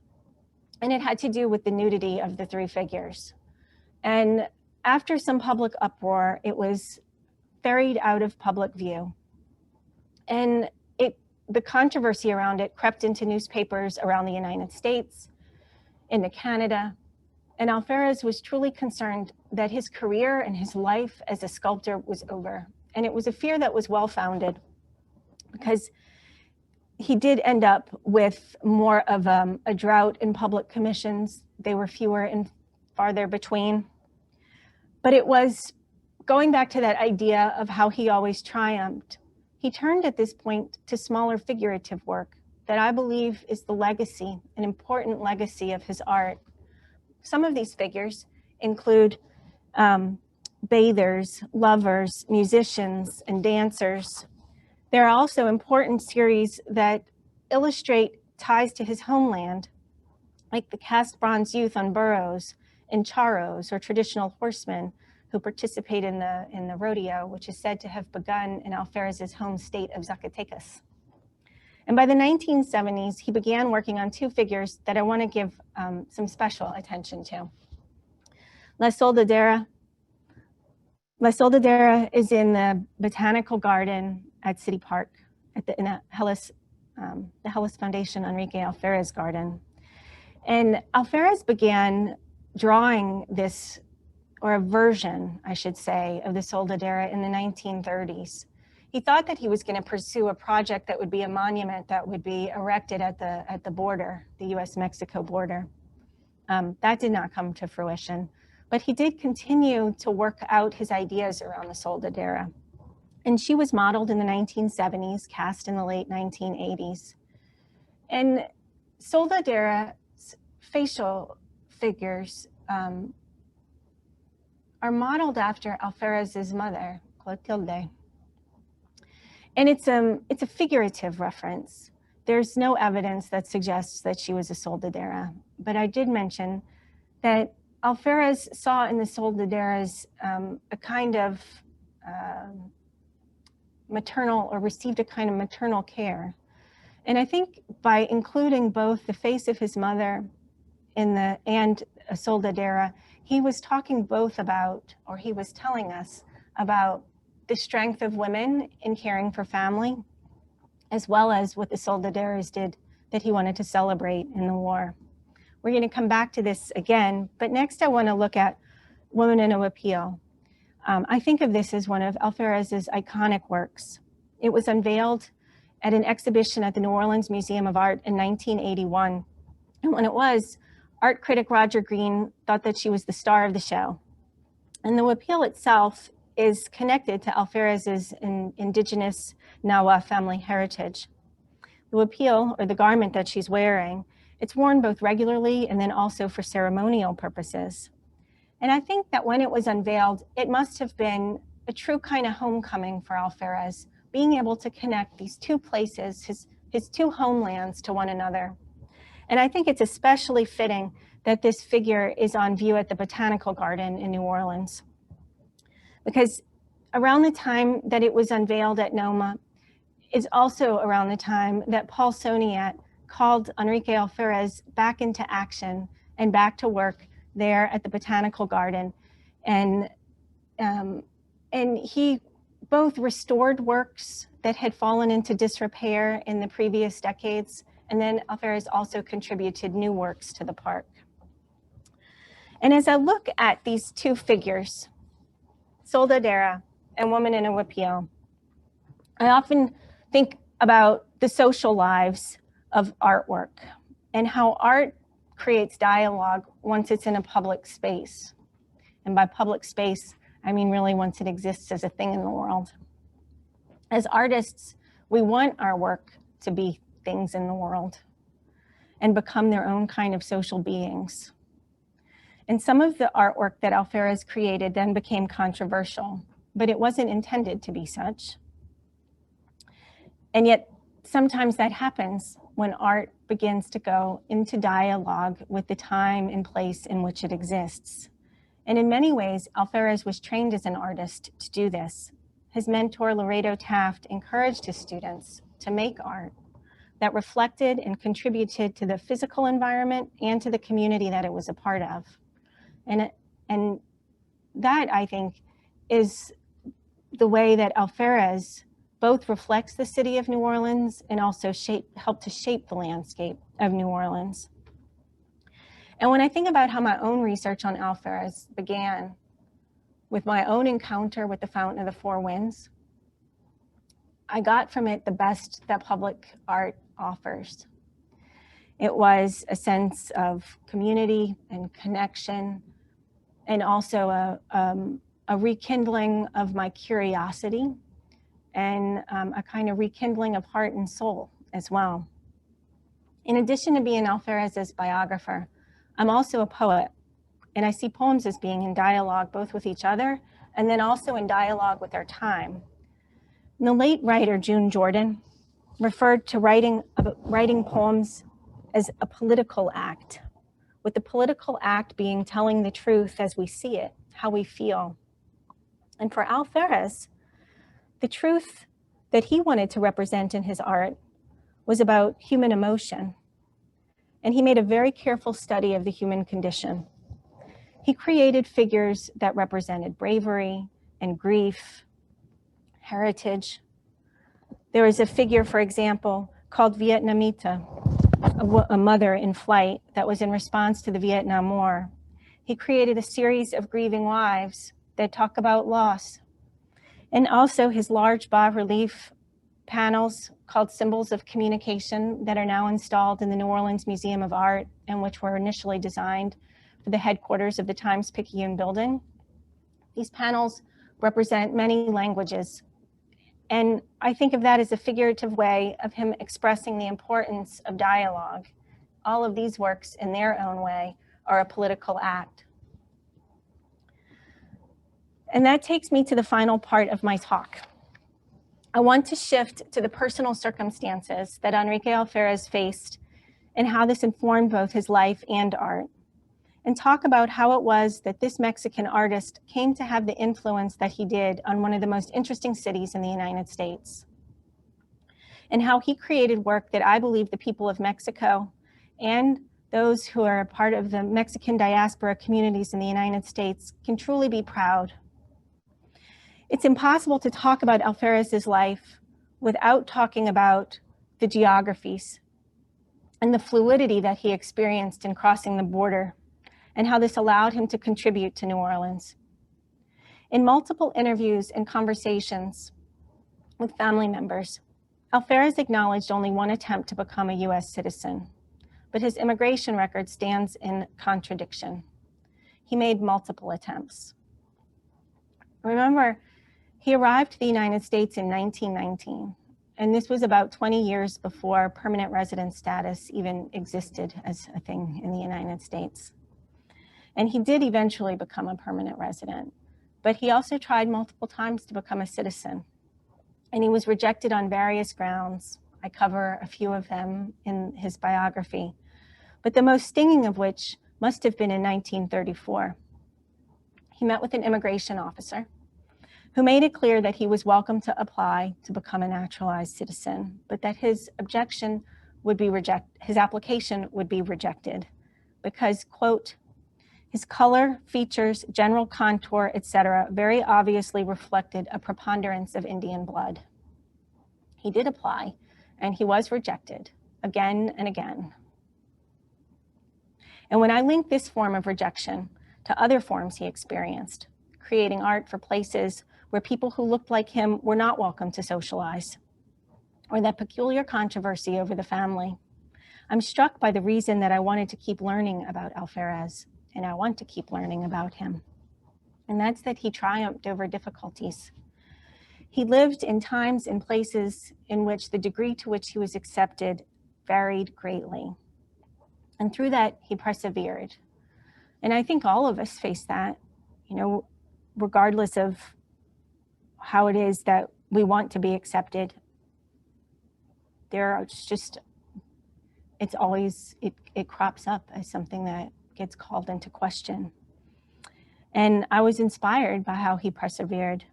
And it had to do with the nudity of the 3 figures. And after some public uproar, it was ferried out of public view. And the controversy around it crept into newspapers around the United States, into Canada. And Alférez was truly concerned that his career and his life as a sculptor was over. And it was a fear that was well-founded, because he did end up with more of a drought in public commissions. They were fewer and farther between. But it was going back to that idea of how he always triumphed. He turned at this point to smaller figurative work that I believe is the legacy, an important legacy of his art. Some of these figures include bathers, lovers, musicians, and dancers. There are also important series that illustrate ties to his homeland, like the cast bronze youth on burros and charros, or traditional horsemen, who participate in the rodeo, which is said to have begun in Alférez's home state of Zacatecas. And by the 1970s, he began working on 2 figures that I want to give some special attention to. La Soldadera. La Soldadera is in the Botanical Garden at City Park, in the Helis Foundation Enrique Alférez garden. And Alférez began drawing this, or a version, I should say, of the Soldadera in the 1930s. He thought that he was going to pursue a project that would be a monument that would be erected at the border, the US-Mexico border. That did not come to fruition, but he did continue to work out his ideas around the Soldadera. And she was modeled in the 1970s, cast in the late 1980s. And Soldadera's facial figures are modeled after Alférez's mother, Clotilde. And it's a figurative reference. There's no evidence that suggests that she was a Soldadera, but I did mention that Alférez saw in the Soldaderas a kind of maternal, or received a kind of maternal care. And I think by including both the face of his mother and a Soldadera, he was talking both about, or he was telling us about, the strength of women in caring for family, as well as what the Soldaderas did that he wanted to celebrate in the war. We're going to come back to this again, but next I want to look at Woman in a Appeal. I think of this as one of Alférez's iconic works. It was unveiled at an exhibition at the New Orleans Museum of Art in 1981. And when it was, art critic Roger Green thought that she was the star of the show. And the appeal itself is connected to Alférez's Indigenous Nahua family heritage. The huipil, or the garment that she's wearing, it's worn both regularly and then also for ceremonial purposes. And I think that when it was unveiled, it must have been a true kind of homecoming for Alférez, being able to connect these two places, his two homelands, to one another. And I think it's especially fitting that this figure is on view at the Botanical Garden in New Orleans, because around the time that it was unveiled at NOMA is also around the time that Paul Soniat called Enrique Alférez back into action and back to work there at the Botanical Garden. And he both restored works that had fallen into disrepair in the previous decades, and then Alférez also contributed new works to the park. And as I look at these two figures, Soldadera and Woman in a Huipil, I often think about the social lives of artwork and how art creates dialogue once it's in a public space. And by public space, I mean really once it exists as a thing in the world. As artists, we want our work to be things in the world and become their own kind of social beings. And some of the artwork that Alférez created then became controversial, but it wasn't intended to be such. And yet, sometimes that happens when art begins to go into dialogue with the time and place in which it exists. And in many ways, Alférez was trained as an artist to do this. His mentor, Laredo Taft, encouraged his students to make art that reflected and contributed to the physical environment and to the community that it was a part of. And that, I think, is the way that Alférez both reflects the city of New Orleans and also helped to shape the landscape of New Orleans. And when I think about how my own research on Alférez began with my own encounter with the Fountain of the Four Winds, I got from it the best that public art offers. It was a sense of community and connection, and also a rekindling of my curiosity, and a kind of rekindling of heart and soul as well. In addition to being Alférez's biographer, I'm also a poet, and I see poems as being in dialogue both with each other and then also in dialogue with our time. And the late writer June Jordan referred to writing poems as a political act, with the political act being telling the truth as we see it, how we feel. And for Alférez, the truth that he wanted to represent in his art was about human emotion. And he made a very careful study of the human condition. He created figures that represented bravery and grief, heritage. There is a figure, for example, called Vietnamita, a mother in flight that was in response to the Vietnam War. He created a series of grieving wives that talk about loss. And also his large bas-relief panels called Symbols of Communication that are now installed in the New Orleans Museum of Art, and which were initially designed for the headquarters of the Times-Picayune building. These panels represent many languages. And I think of that as a figurative way of him expressing the importance of dialogue. All of these works, in their own way, are a political act. And that takes me to the final part of my talk. I want to shift to the personal circumstances that Enrique Alférez faced and how this informed both his life and art, and talk about how it was that this Mexican artist came to have the influence that he did on one of the most interesting cities in the United States, and how he created work that I believe the people of Mexico and those who are a part of the Mexican diaspora communities in the United States can truly be proud. It's impossible to talk about Alférez's life without talking about the geographies and the fluidity that he experienced in crossing the border, and how this allowed him to contribute to New Orleans. In multiple interviews and conversations with family members, Alférez acknowledged only one attempt to become a US citizen, but his immigration record stands in contradiction. He made multiple attempts. Remember, he arrived to the United States in 1919, and this was about 20 years before permanent resident status even existed as a thing in the United States. And he did eventually become a permanent resident, but he also tried multiple times to become a citizen. And he was rejected on various grounds. I cover a few of them in his biography, but the most stinging of which must have been in 1934. He met with an immigration officer who made it clear that he was welcome to apply to become a naturalized citizen, but that his application would be rejected because, quote, his color, features, general contour, etc., very obviously reflected a preponderance of Indian blood. He did apply, and he was rejected again and again. And when I link this form of rejection to other forms he experienced, creating art for places where people who looked like him were not welcome to socialize, or that peculiar controversy over the family, I'm struck by the reason that I wanted to keep learning about Alférez, and I want to keep learning about him. And that's that he triumphed over difficulties. He lived in times and places in which the degree to which he was accepted varied greatly. And through that, he persevered. And I think all of us face that, you know, regardless of how it is that we want to be accepted. There are just, it's always, it crops up as something that gets called into question. And I was inspired by how he persevered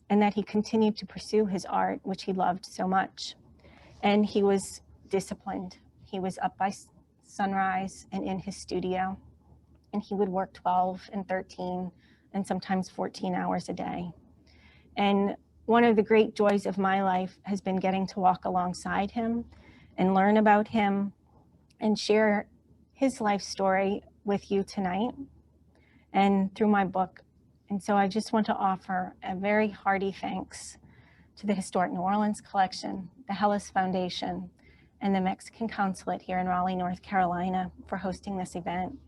and that he continued to pursue his art, which he loved so much. And he was disciplined. He was up by sunrise and in his studio, and he would work 12 and 13 and sometimes 14 hours a day. And one of the great joys of my life has been getting to walk alongside him and learn about him and share his life story with you tonight and through my book. And so I just want to offer a very hearty thanks to the Historic New Orleans Collection, the Helis Foundation, and the Mexican Consulate here in Raleigh, North Carolina for hosting this event.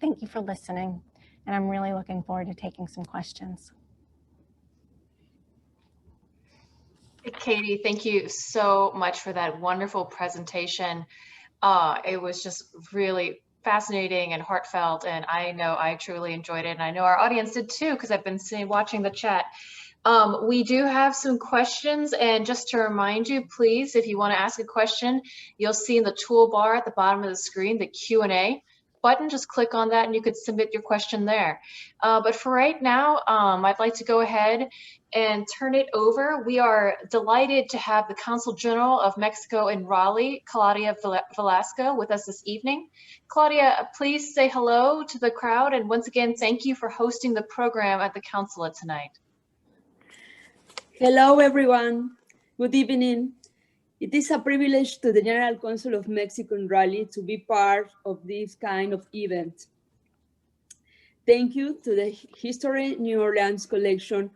Thank you for listening, and I'm really looking forward to taking some questions. Katie, thank you so much for that wonderful presentation. It was just really fascinating and heartfelt, and I know I truly enjoyed it, and I know our audience did too, because I've been watching the chat. We do have some questions, and just to remind you, please, if you want to ask a question, you'll see in the toolbar at the bottom of the screen the Q&A button. Just click on that and you could submit your question there. But for right now, I'd like to go ahead and turn it over. We are delighted to have the Consul General of Mexico in Raleigh, Claudia Velasco, with us this evening. Claudia, please say hello to the crowd, and once again, thank you for hosting the program at the consulate tonight. Hello, everyone. Good evening. It is a privilege to the General Consul of Mexico in Raleigh to be part of this kind of event. Thank you to the History New Orleans Collection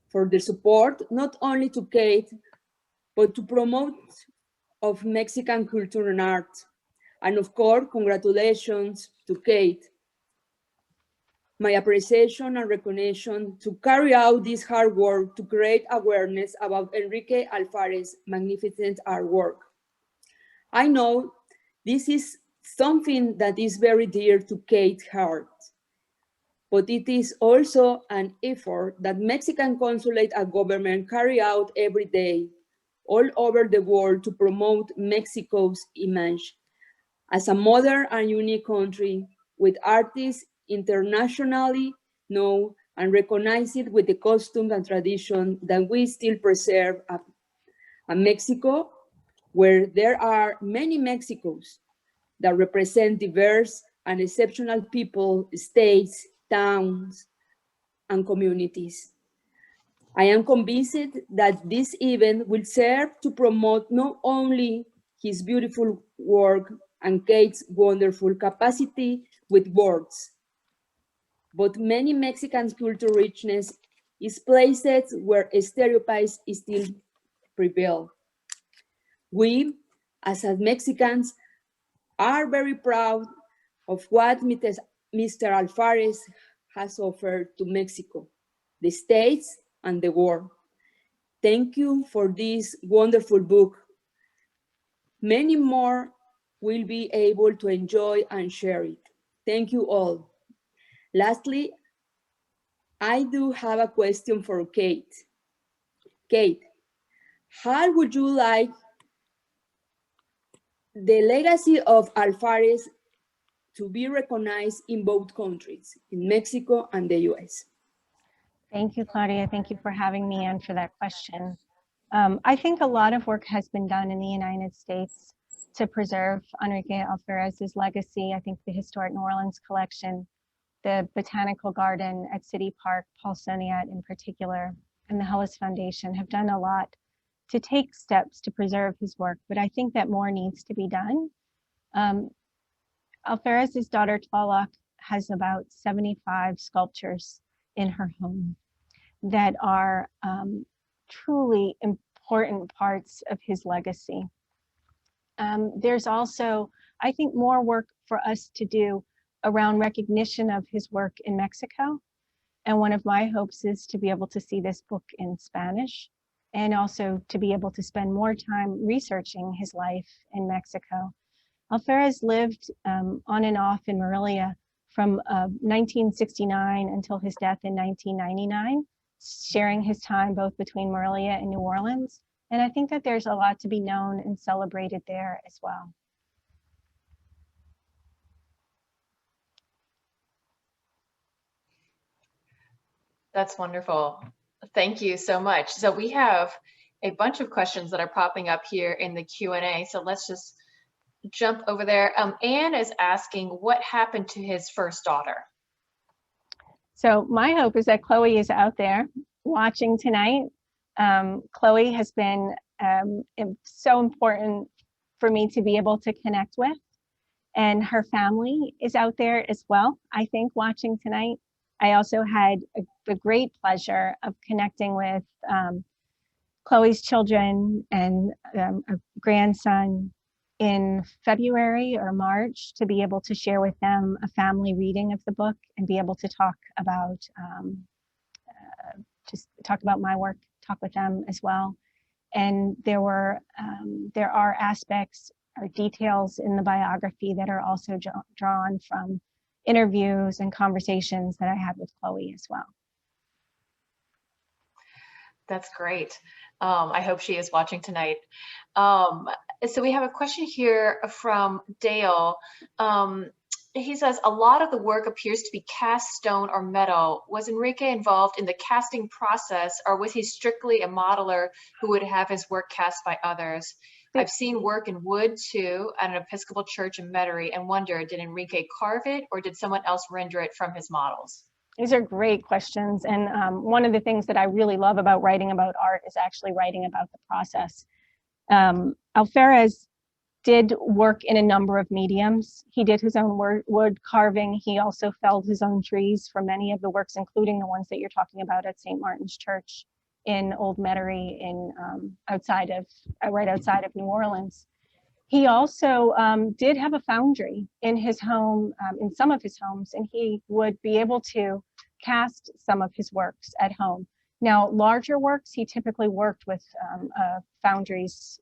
for the support, not only to Kate, but to promote of Mexican culture and art. And of course, congratulations to Kate. My appreciation and recognition to carry out this hard work to create awareness about Enrique Alférez's magnificent artwork. I know this is something that is very dear to Kate's heart, but it is also an effort that Mexican consulate and government carry out every day all over the world to promote Mexico's image as a modern and unique country with artists internationally known and recognized with the customs and tradition that we still preserve at Mexico, where there are many Mexicos that represent diverse and exceptional people, states, towns, and communities. I am convinced that this event will serve to promote not only his beautiful work and Kate's wonderful capacity with words, but many Mexican culture richness is places where stereotypes still prevail. We, as Mexicans, are very proud of what Mr. Alférez has offered to Mexico. the States, and the world. Thank you for this wonderful book. Many more will be able to enjoy and share it. Thank you all. Lastly, I do have a question for Kate. Kate, how would you like the legacy of Alférez to be recognized in both countries, in Mexico and the US? Thank you, Claudia. Thank you for having me and for that question. I think a lot of work has been done in the United States to preserve Enrique Alférez's legacy. I think the Historic New Orleans collection, the Botanical Garden at City Park, Paul Soniat in particular, and the Helis Foundation have done a lot to take steps to preserve his work, but I think that more needs to be done. Alférez's daughter Tlaloc has about 75 sculptures in her home that are truly important parts of his legacy. There's also, I think, more work for us to do around recognition of his work in Mexico. And one of my hopes is to be able to see this book in Spanish and also to be able to spend more time researching his life in Mexico. Alférez lived on and off in Morelia from 1969 until his death in 1999, sharing his time both between Morelia and New Orleans. And I think that there's a lot to be known and celebrated there as well. That's wonderful. Thank you so much. So we have a bunch of questions that are popping up here in the Q&A. So let's just jump over there. Anne is asking what happened to his first daughter? So my hope is that Chloe is out there watching tonight. Chloe has been so important for me to be able to connect with, and her family is out there as well, I think, watching tonight. I also had the great pleasure of connecting with Chloe's children and a grandson in February or March to be able to share with them a family reading of the book and be able to talk about my work, talk with them as well. And there are aspects or details in the biography that are also drawn from interviews and conversations that I had with Chloe as well. That's great. I hope she is watching tonight. So we have a question here from Dale. He says, a lot of the work appears to be cast stone or metal. Was Enrique involved in the casting process, or was he strictly a modeler who would have his work cast by others? I've seen work in wood too at an Episcopal church in Metairie and wonder, did Enrique carve it or did someone else render it from his models? These are great questions. And one of the things that I really love about writing about art is actually writing about the process. Alférez did work in a number of mediums. He did his own wood carving. He also felled his own trees for many of the works, including the ones that you're talking about at St. Martin's Church in Old Metairie, in right outside of New Orleans. He also did have a foundry in his home, in some of his homes, and he would be able to cast some of his works at home. Now, larger works, he typically worked with foundries.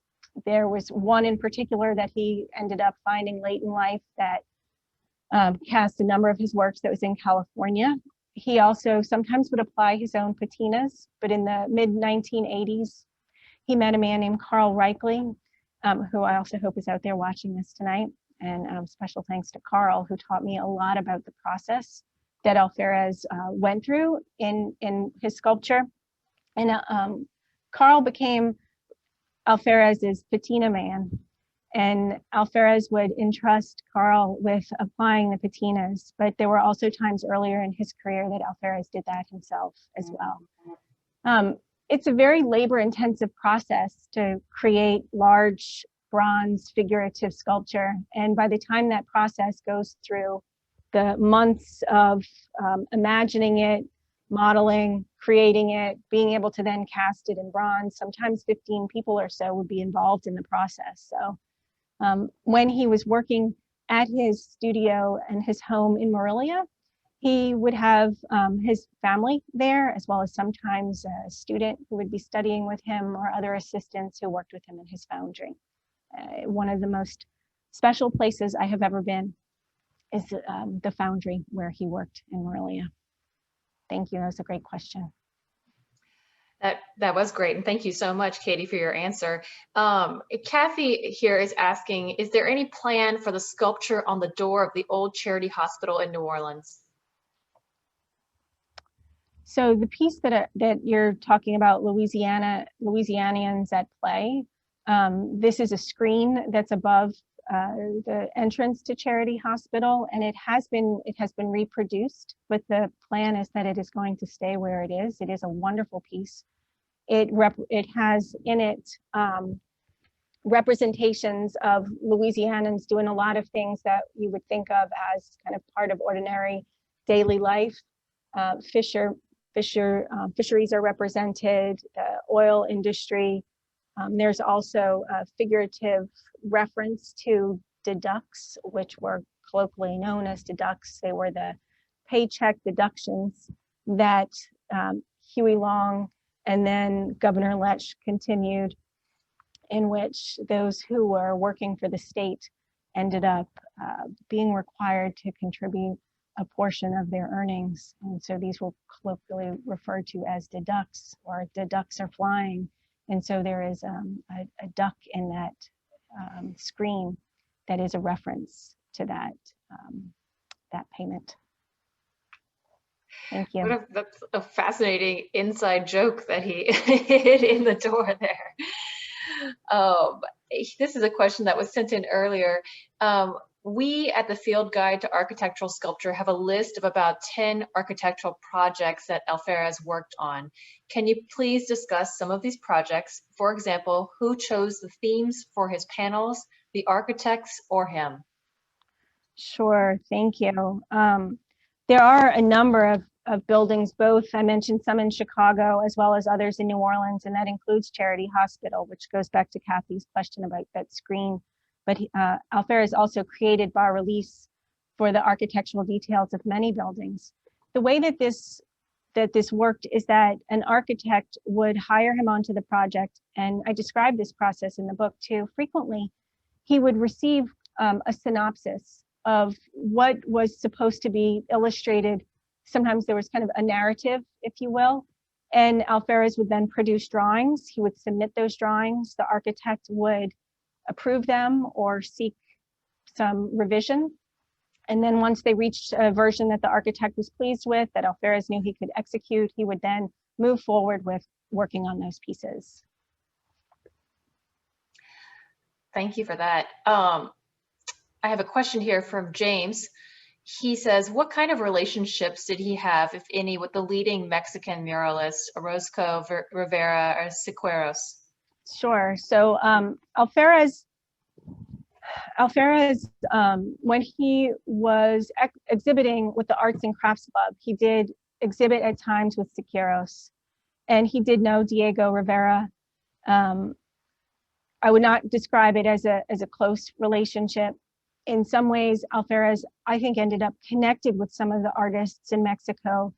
There was one in particular that he ended up finding late in life that cast a number of his works that was in California. He also sometimes would apply his own patinas, but in the mid-1980s, he met a man named Carl Reichle, who I also hope is out there watching this tonight. And special thanks to Carl, who taught me a lot about the process that Alférez went through in his sculpture. And Carl became Alférez's patina man. And Alférez would entrust Carl with applying the patinas, but there were also times earlier in his career that Alférez did that himself as well. It's a very labor-intensive process to create large bronze figurative sculpture. And by the time that process goes through the months of imagining it, modeling, creating it, being able to then cast it in bronze, sometimes 15 people or so would be involved in the process. So when he was working at his studio and his home in Morelia, He would have his family there, as well as sometimes a student who would be studying with him or other assistants who worked with him in his foundry. One of the most special places I have ever been is the foundry where he worked in Raleigh. Thank you, that was a great question. That was great, and thank you so much, Katie, for your answer. Kathy here is asking, is there any plan for the sculpture on the door of the old Charity Hospital in New Orleans? So the piece that you're talking about, Louisianians at Play, this is a screen that's above the entrance to Charity Hospital, and it has been reproduced, but the plan is that it is going to stay where it is. It is a wonderful piece. It has in it representations of Louisianans doing a lot of things that you would think of as kind of part of ordinary daily life. Fisheries are represented, the oil industry. There's also a figurative reference to deducts, which were colloquially known as deducts. They were the paycheck deductions that Huey Long and then Governor Letch continued, in which those who were working for the state ended up being required to contribute a portion of their earnings. And so these were colloquially referred to as deducts, or deducts are flying. And so there is a duck in that screen that is a reference to that, that payment. Thank you. That's a fascinating inside joke that he hid in the door there. This is a question that was sent in earlier. We at the Field Guide to Architectural Sculpture have a list of about 10 architectural projects that Alférez worked on. Can you please discuss some of these projects? For example, who chose the themes for his panels, the architects or him? Sure, thank you. There are a number of buildings, both I mentioned some in Chicago as well as others in New Orleans, and that includes Charity Hospital, which goes back to Kathy's question about that screen. But Alférez also created bas-reliefs for the architectural details of many buildings. The way that this worked is that an architect would hire him onto the project, and I describe this process in the book too. Frequently, he would receive a synopsis of what was supposed to be illustrated. Sometimes there was kind of a narrative, if you will, and Alférez would then produce drawings. He would submit those drawings. The architect would approve them or seek some revision. And then once they reached a version that the architect was pleased with, that Alférez knew he could execute, he would then move forward with working on those pieces. Thank you for that. I have a question here from James. He says, what kind of relationships did he have, if any, with the leading Mexican muralists, Orozco, Rivera, or Siqueiros? Sure. So Alférez, when he was exhibiting with the Arts and Crafts Club, he did exhibit at times with Siqueiros, and he did know Diego Rivera. I would not describe it as a close relationship. In some ways, Alférez, I think, ended up connected with some of the artists in Mexico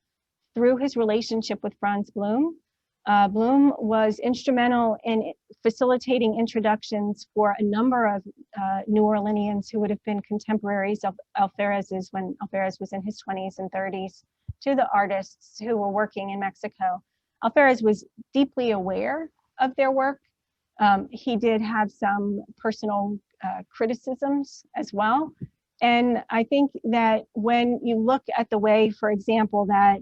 through his relationship with Franz Blum. Blum was instrumental in facilitating introductions for a number of New Orleanians who would have been contemporaries of Alférez's when Alférez was in his 20s and 30s to the artists who were working in Mexico. Alférez was deeply aware of their work. He did have some personal criticisms as well. And I think that when you look at the way, for example, that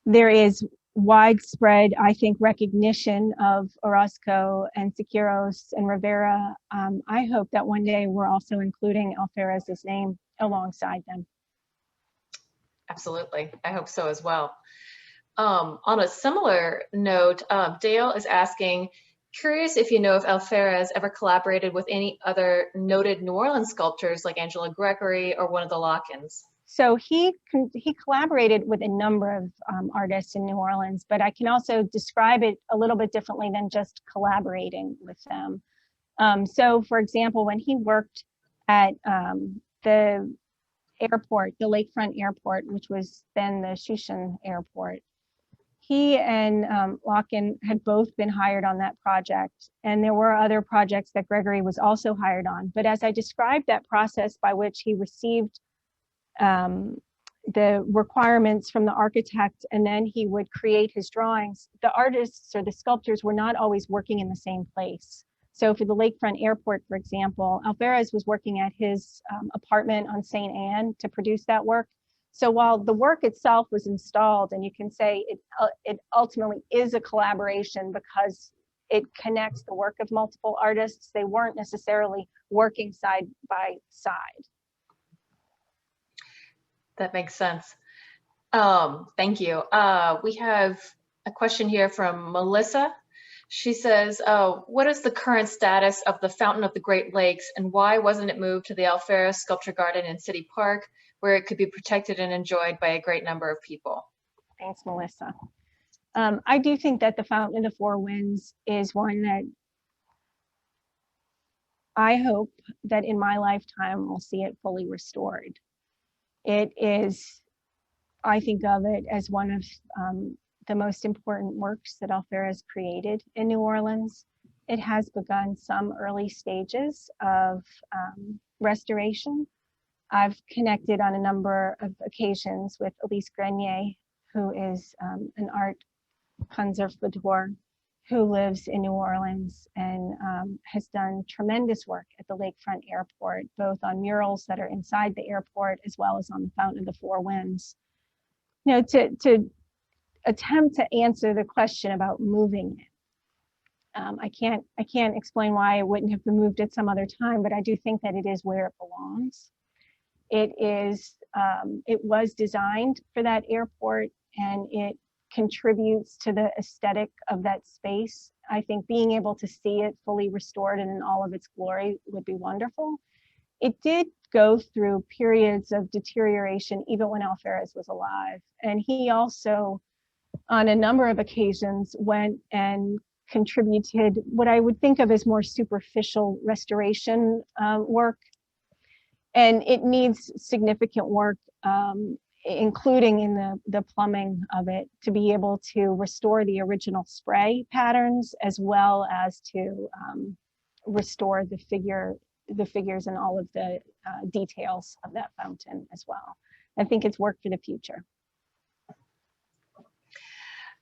there is widespread, I think, recognition of Orozco and Siqueiros and Rivera, I hope that one day we're also including Alférez's name alongside them. Absolutely, I hope so as well. On a similar note, Dale is asking, curious if you know if Alférez ever collaborated with any other noted New Orleans sculptors like Angela Gregory or one of the Lockins. So he collaborated with a number of artists in New Orleans, but I can also describe it a little bit differently than just collaborating with them. So for example, when he worked at the airport, the lakefront airport, which was then the Shushan airport. He and Locken had both been hired on that project, and there were other projects that Gregory was also hired on. But as I described that process by which he received the requirements from the architect, and then he would create his drawings, the artists or the sculptors were not always working in the same place. So for the lakefront airport, for example, Alférez was working at his apartment on St. Anne to produce that work. So while the work itself was installed, and you can say it ultimately is a collaboration because it connects the work of multiple artists, they weren't necessarily working side by side. That makes sense. Thank you. We have a question here from Melissa. She says, what is the current status of the Fountain of the Great Lakes, and why wasn't it moved to the Alférez Sculpture Garden in City Park, where it could be protected and enjoyed by a great number of people? Thanks, Melissa. I do think that the Fountain of the Four Winds is one that I hope that in my lifetime we'll see it fully restored. It is, I think of it as one of the most important works that Alférez created in New Orleans. It has begun some early stages of restoration. I've connected on a number of occasions with Elise Grenier, who is an art conservateur who lives in New Orleans and has done tremendous work at the Lakefront Airport, both on murals that are inside the airport as well as on the Fountain of the Four Winds. You know, to attempt to answer the question about moving it, I can't explain why it wouldn't have been moved at some other time, but I do think that it is where it belongs. It was designed for that airport, and it contributes to the aesthetic of that space. I think being able to see it fully restored and in all of its glory would be wonderful. It did go through periods of deterioration even when Alférez was alive. And he also, on a number of occasions, went and contributed what I would think of as more superficial restoration work. And it needs significant work, including in the plumbing of it, to be able to restore the original spray patterns, as well as to restore the figures and all of the details of that fountain as well. I think it's work for the future.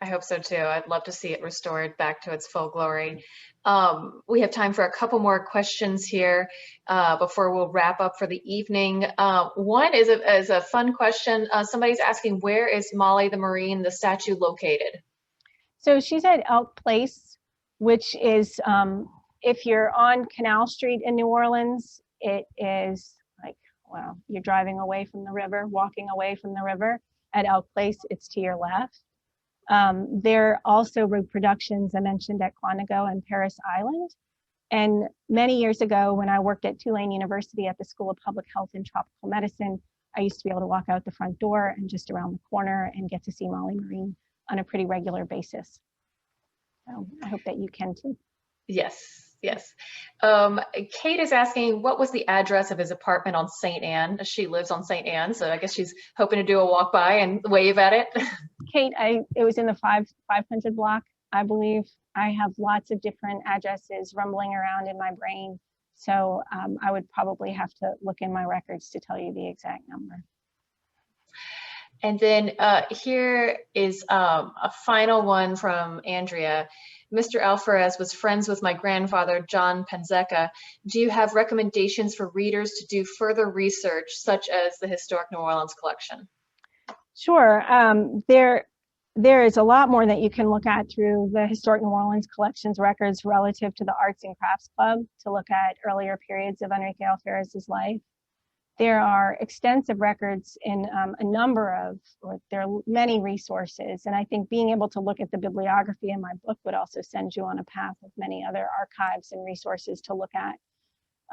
I hope so too. I'd love to see it restored back to its full glory. We have time for a couple more questions here before we'll wrap up for the evening. One is a fun question. Somebody's asking, where is Molly the Marine, the statue, located? So she's at Elk Place, which is, if you're on Canal Street in New Orleans, it is like, well, you're driving away from the river, walking away from the river. At Elk Place, it's to your left. There are also reproductions I mentioned at Quantico and Paris Island. And many years ago, when I worked at Tulane University at the School of Public Health and Tropical Medicine, I used to be able to walk out the front door and just around the corner and get to see Molly Marine on a pretty regular basis. So I hope that you can too. Yes, yes. Kate is asking, what was the address of his apartment on St. Anne? She lives on St. Anne, so I guess she's hoping to do a walk by and wave at it. Kate, it was in the 500 block, I believe. I have lots of different addresses rumbling around in my brain, so I would probably have to look in my records to tell you the exact number. And then here is a final one from Andrea. Mr. Alférez was friends with my grandfather, John Panzeca. Do you have recommendations for readers to do further research, such as the Historic New Orleans collection? Sure. There is a lot more that you can look at through the Historic New Orleans collection's records relative to the Arts and Crafts Club to look at earlier periods of Enrique Alférez's life. There are extensive records in a number of, or there are many resources, and I think being able to look at the bibliography in my book would also send you on a path of many other archives and resources to look at.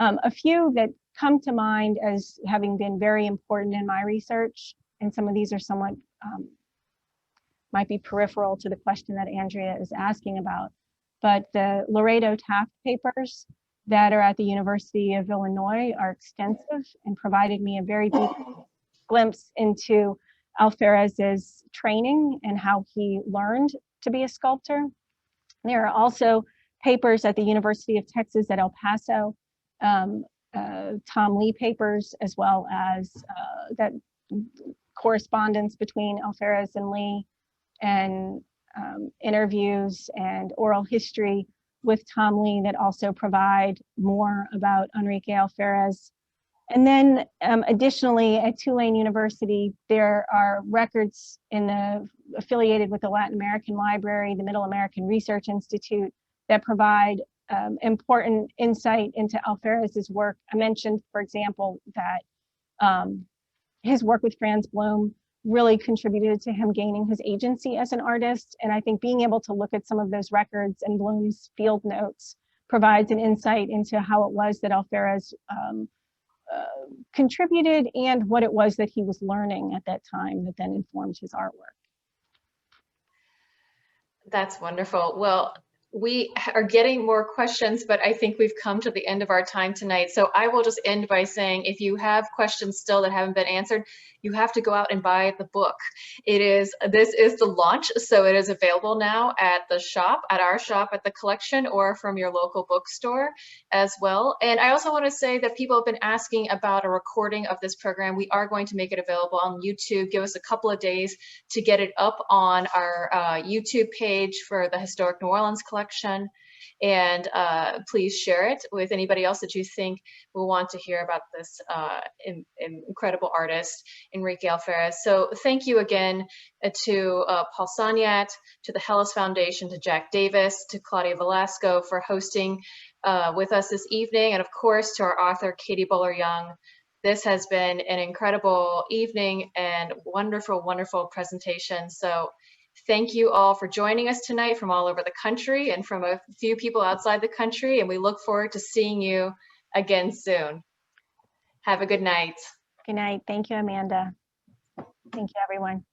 A few that come to mind as having been very important in my research, and some of these are somewhat, might be peripheral to the question that Andrea is asking about, but the Laredo Taft papers that are at the University of Illinois are extensive and provided me a very deep glimpse into Alférez's training and how he learned to be a sculptor. There are also papers at the University of Texas at El Paso, Tom Lee papers, as well as that correspondence between Alférez and Lee, and interviews and oral history with Tom Lee that also provide more about Enrique Alférez. And then additionally, at Tulane University, there are records affiliated with the Latin American Library, the Middle American Research Institute, that provide important insight into Alférez's work. I mentioned, for example, that his work with Franz Blum really contributed to him gaining his agency as an artist. And I think being able to look at some of those records and Blum's field notes provides an insight into how it was that Alférez contributed and what it was that he was learning at that time that then informed his artwork. That's wonderful. Well, we are getting more questions, but I think we've come to the end of our time tonight. So I will just end by saying, if you have questions still that haven't been answered, you have to go out and buy the book. This is the launch, so it is available now at the shop, at our shop, at the collection, or from your local bookstore as well. And I also want to say that people have been asking about a recording of this program. We are going to make it available on YouTube. Give us a couple of days to get it up on our YouTube page for the Historic New Orleans collection. And please share it with anybody else that you think will want to hear about this incredible artist, Enrique Alférez. So thank you again to Paul Soniat, to the Helis Foundation, to Jack Davis, to Claudia Velasco for hosting with us this evening, and of course to our author, Katie Bowler-Young. This has been an incredible evening and wonderful, wonderful presentation. So thank you all for joining us tonight from all over the country and from a few people outside the country, and we look forward to seeing you again soon. Have a good night. Good night. Thank you, Amanda. Thank you, everyone.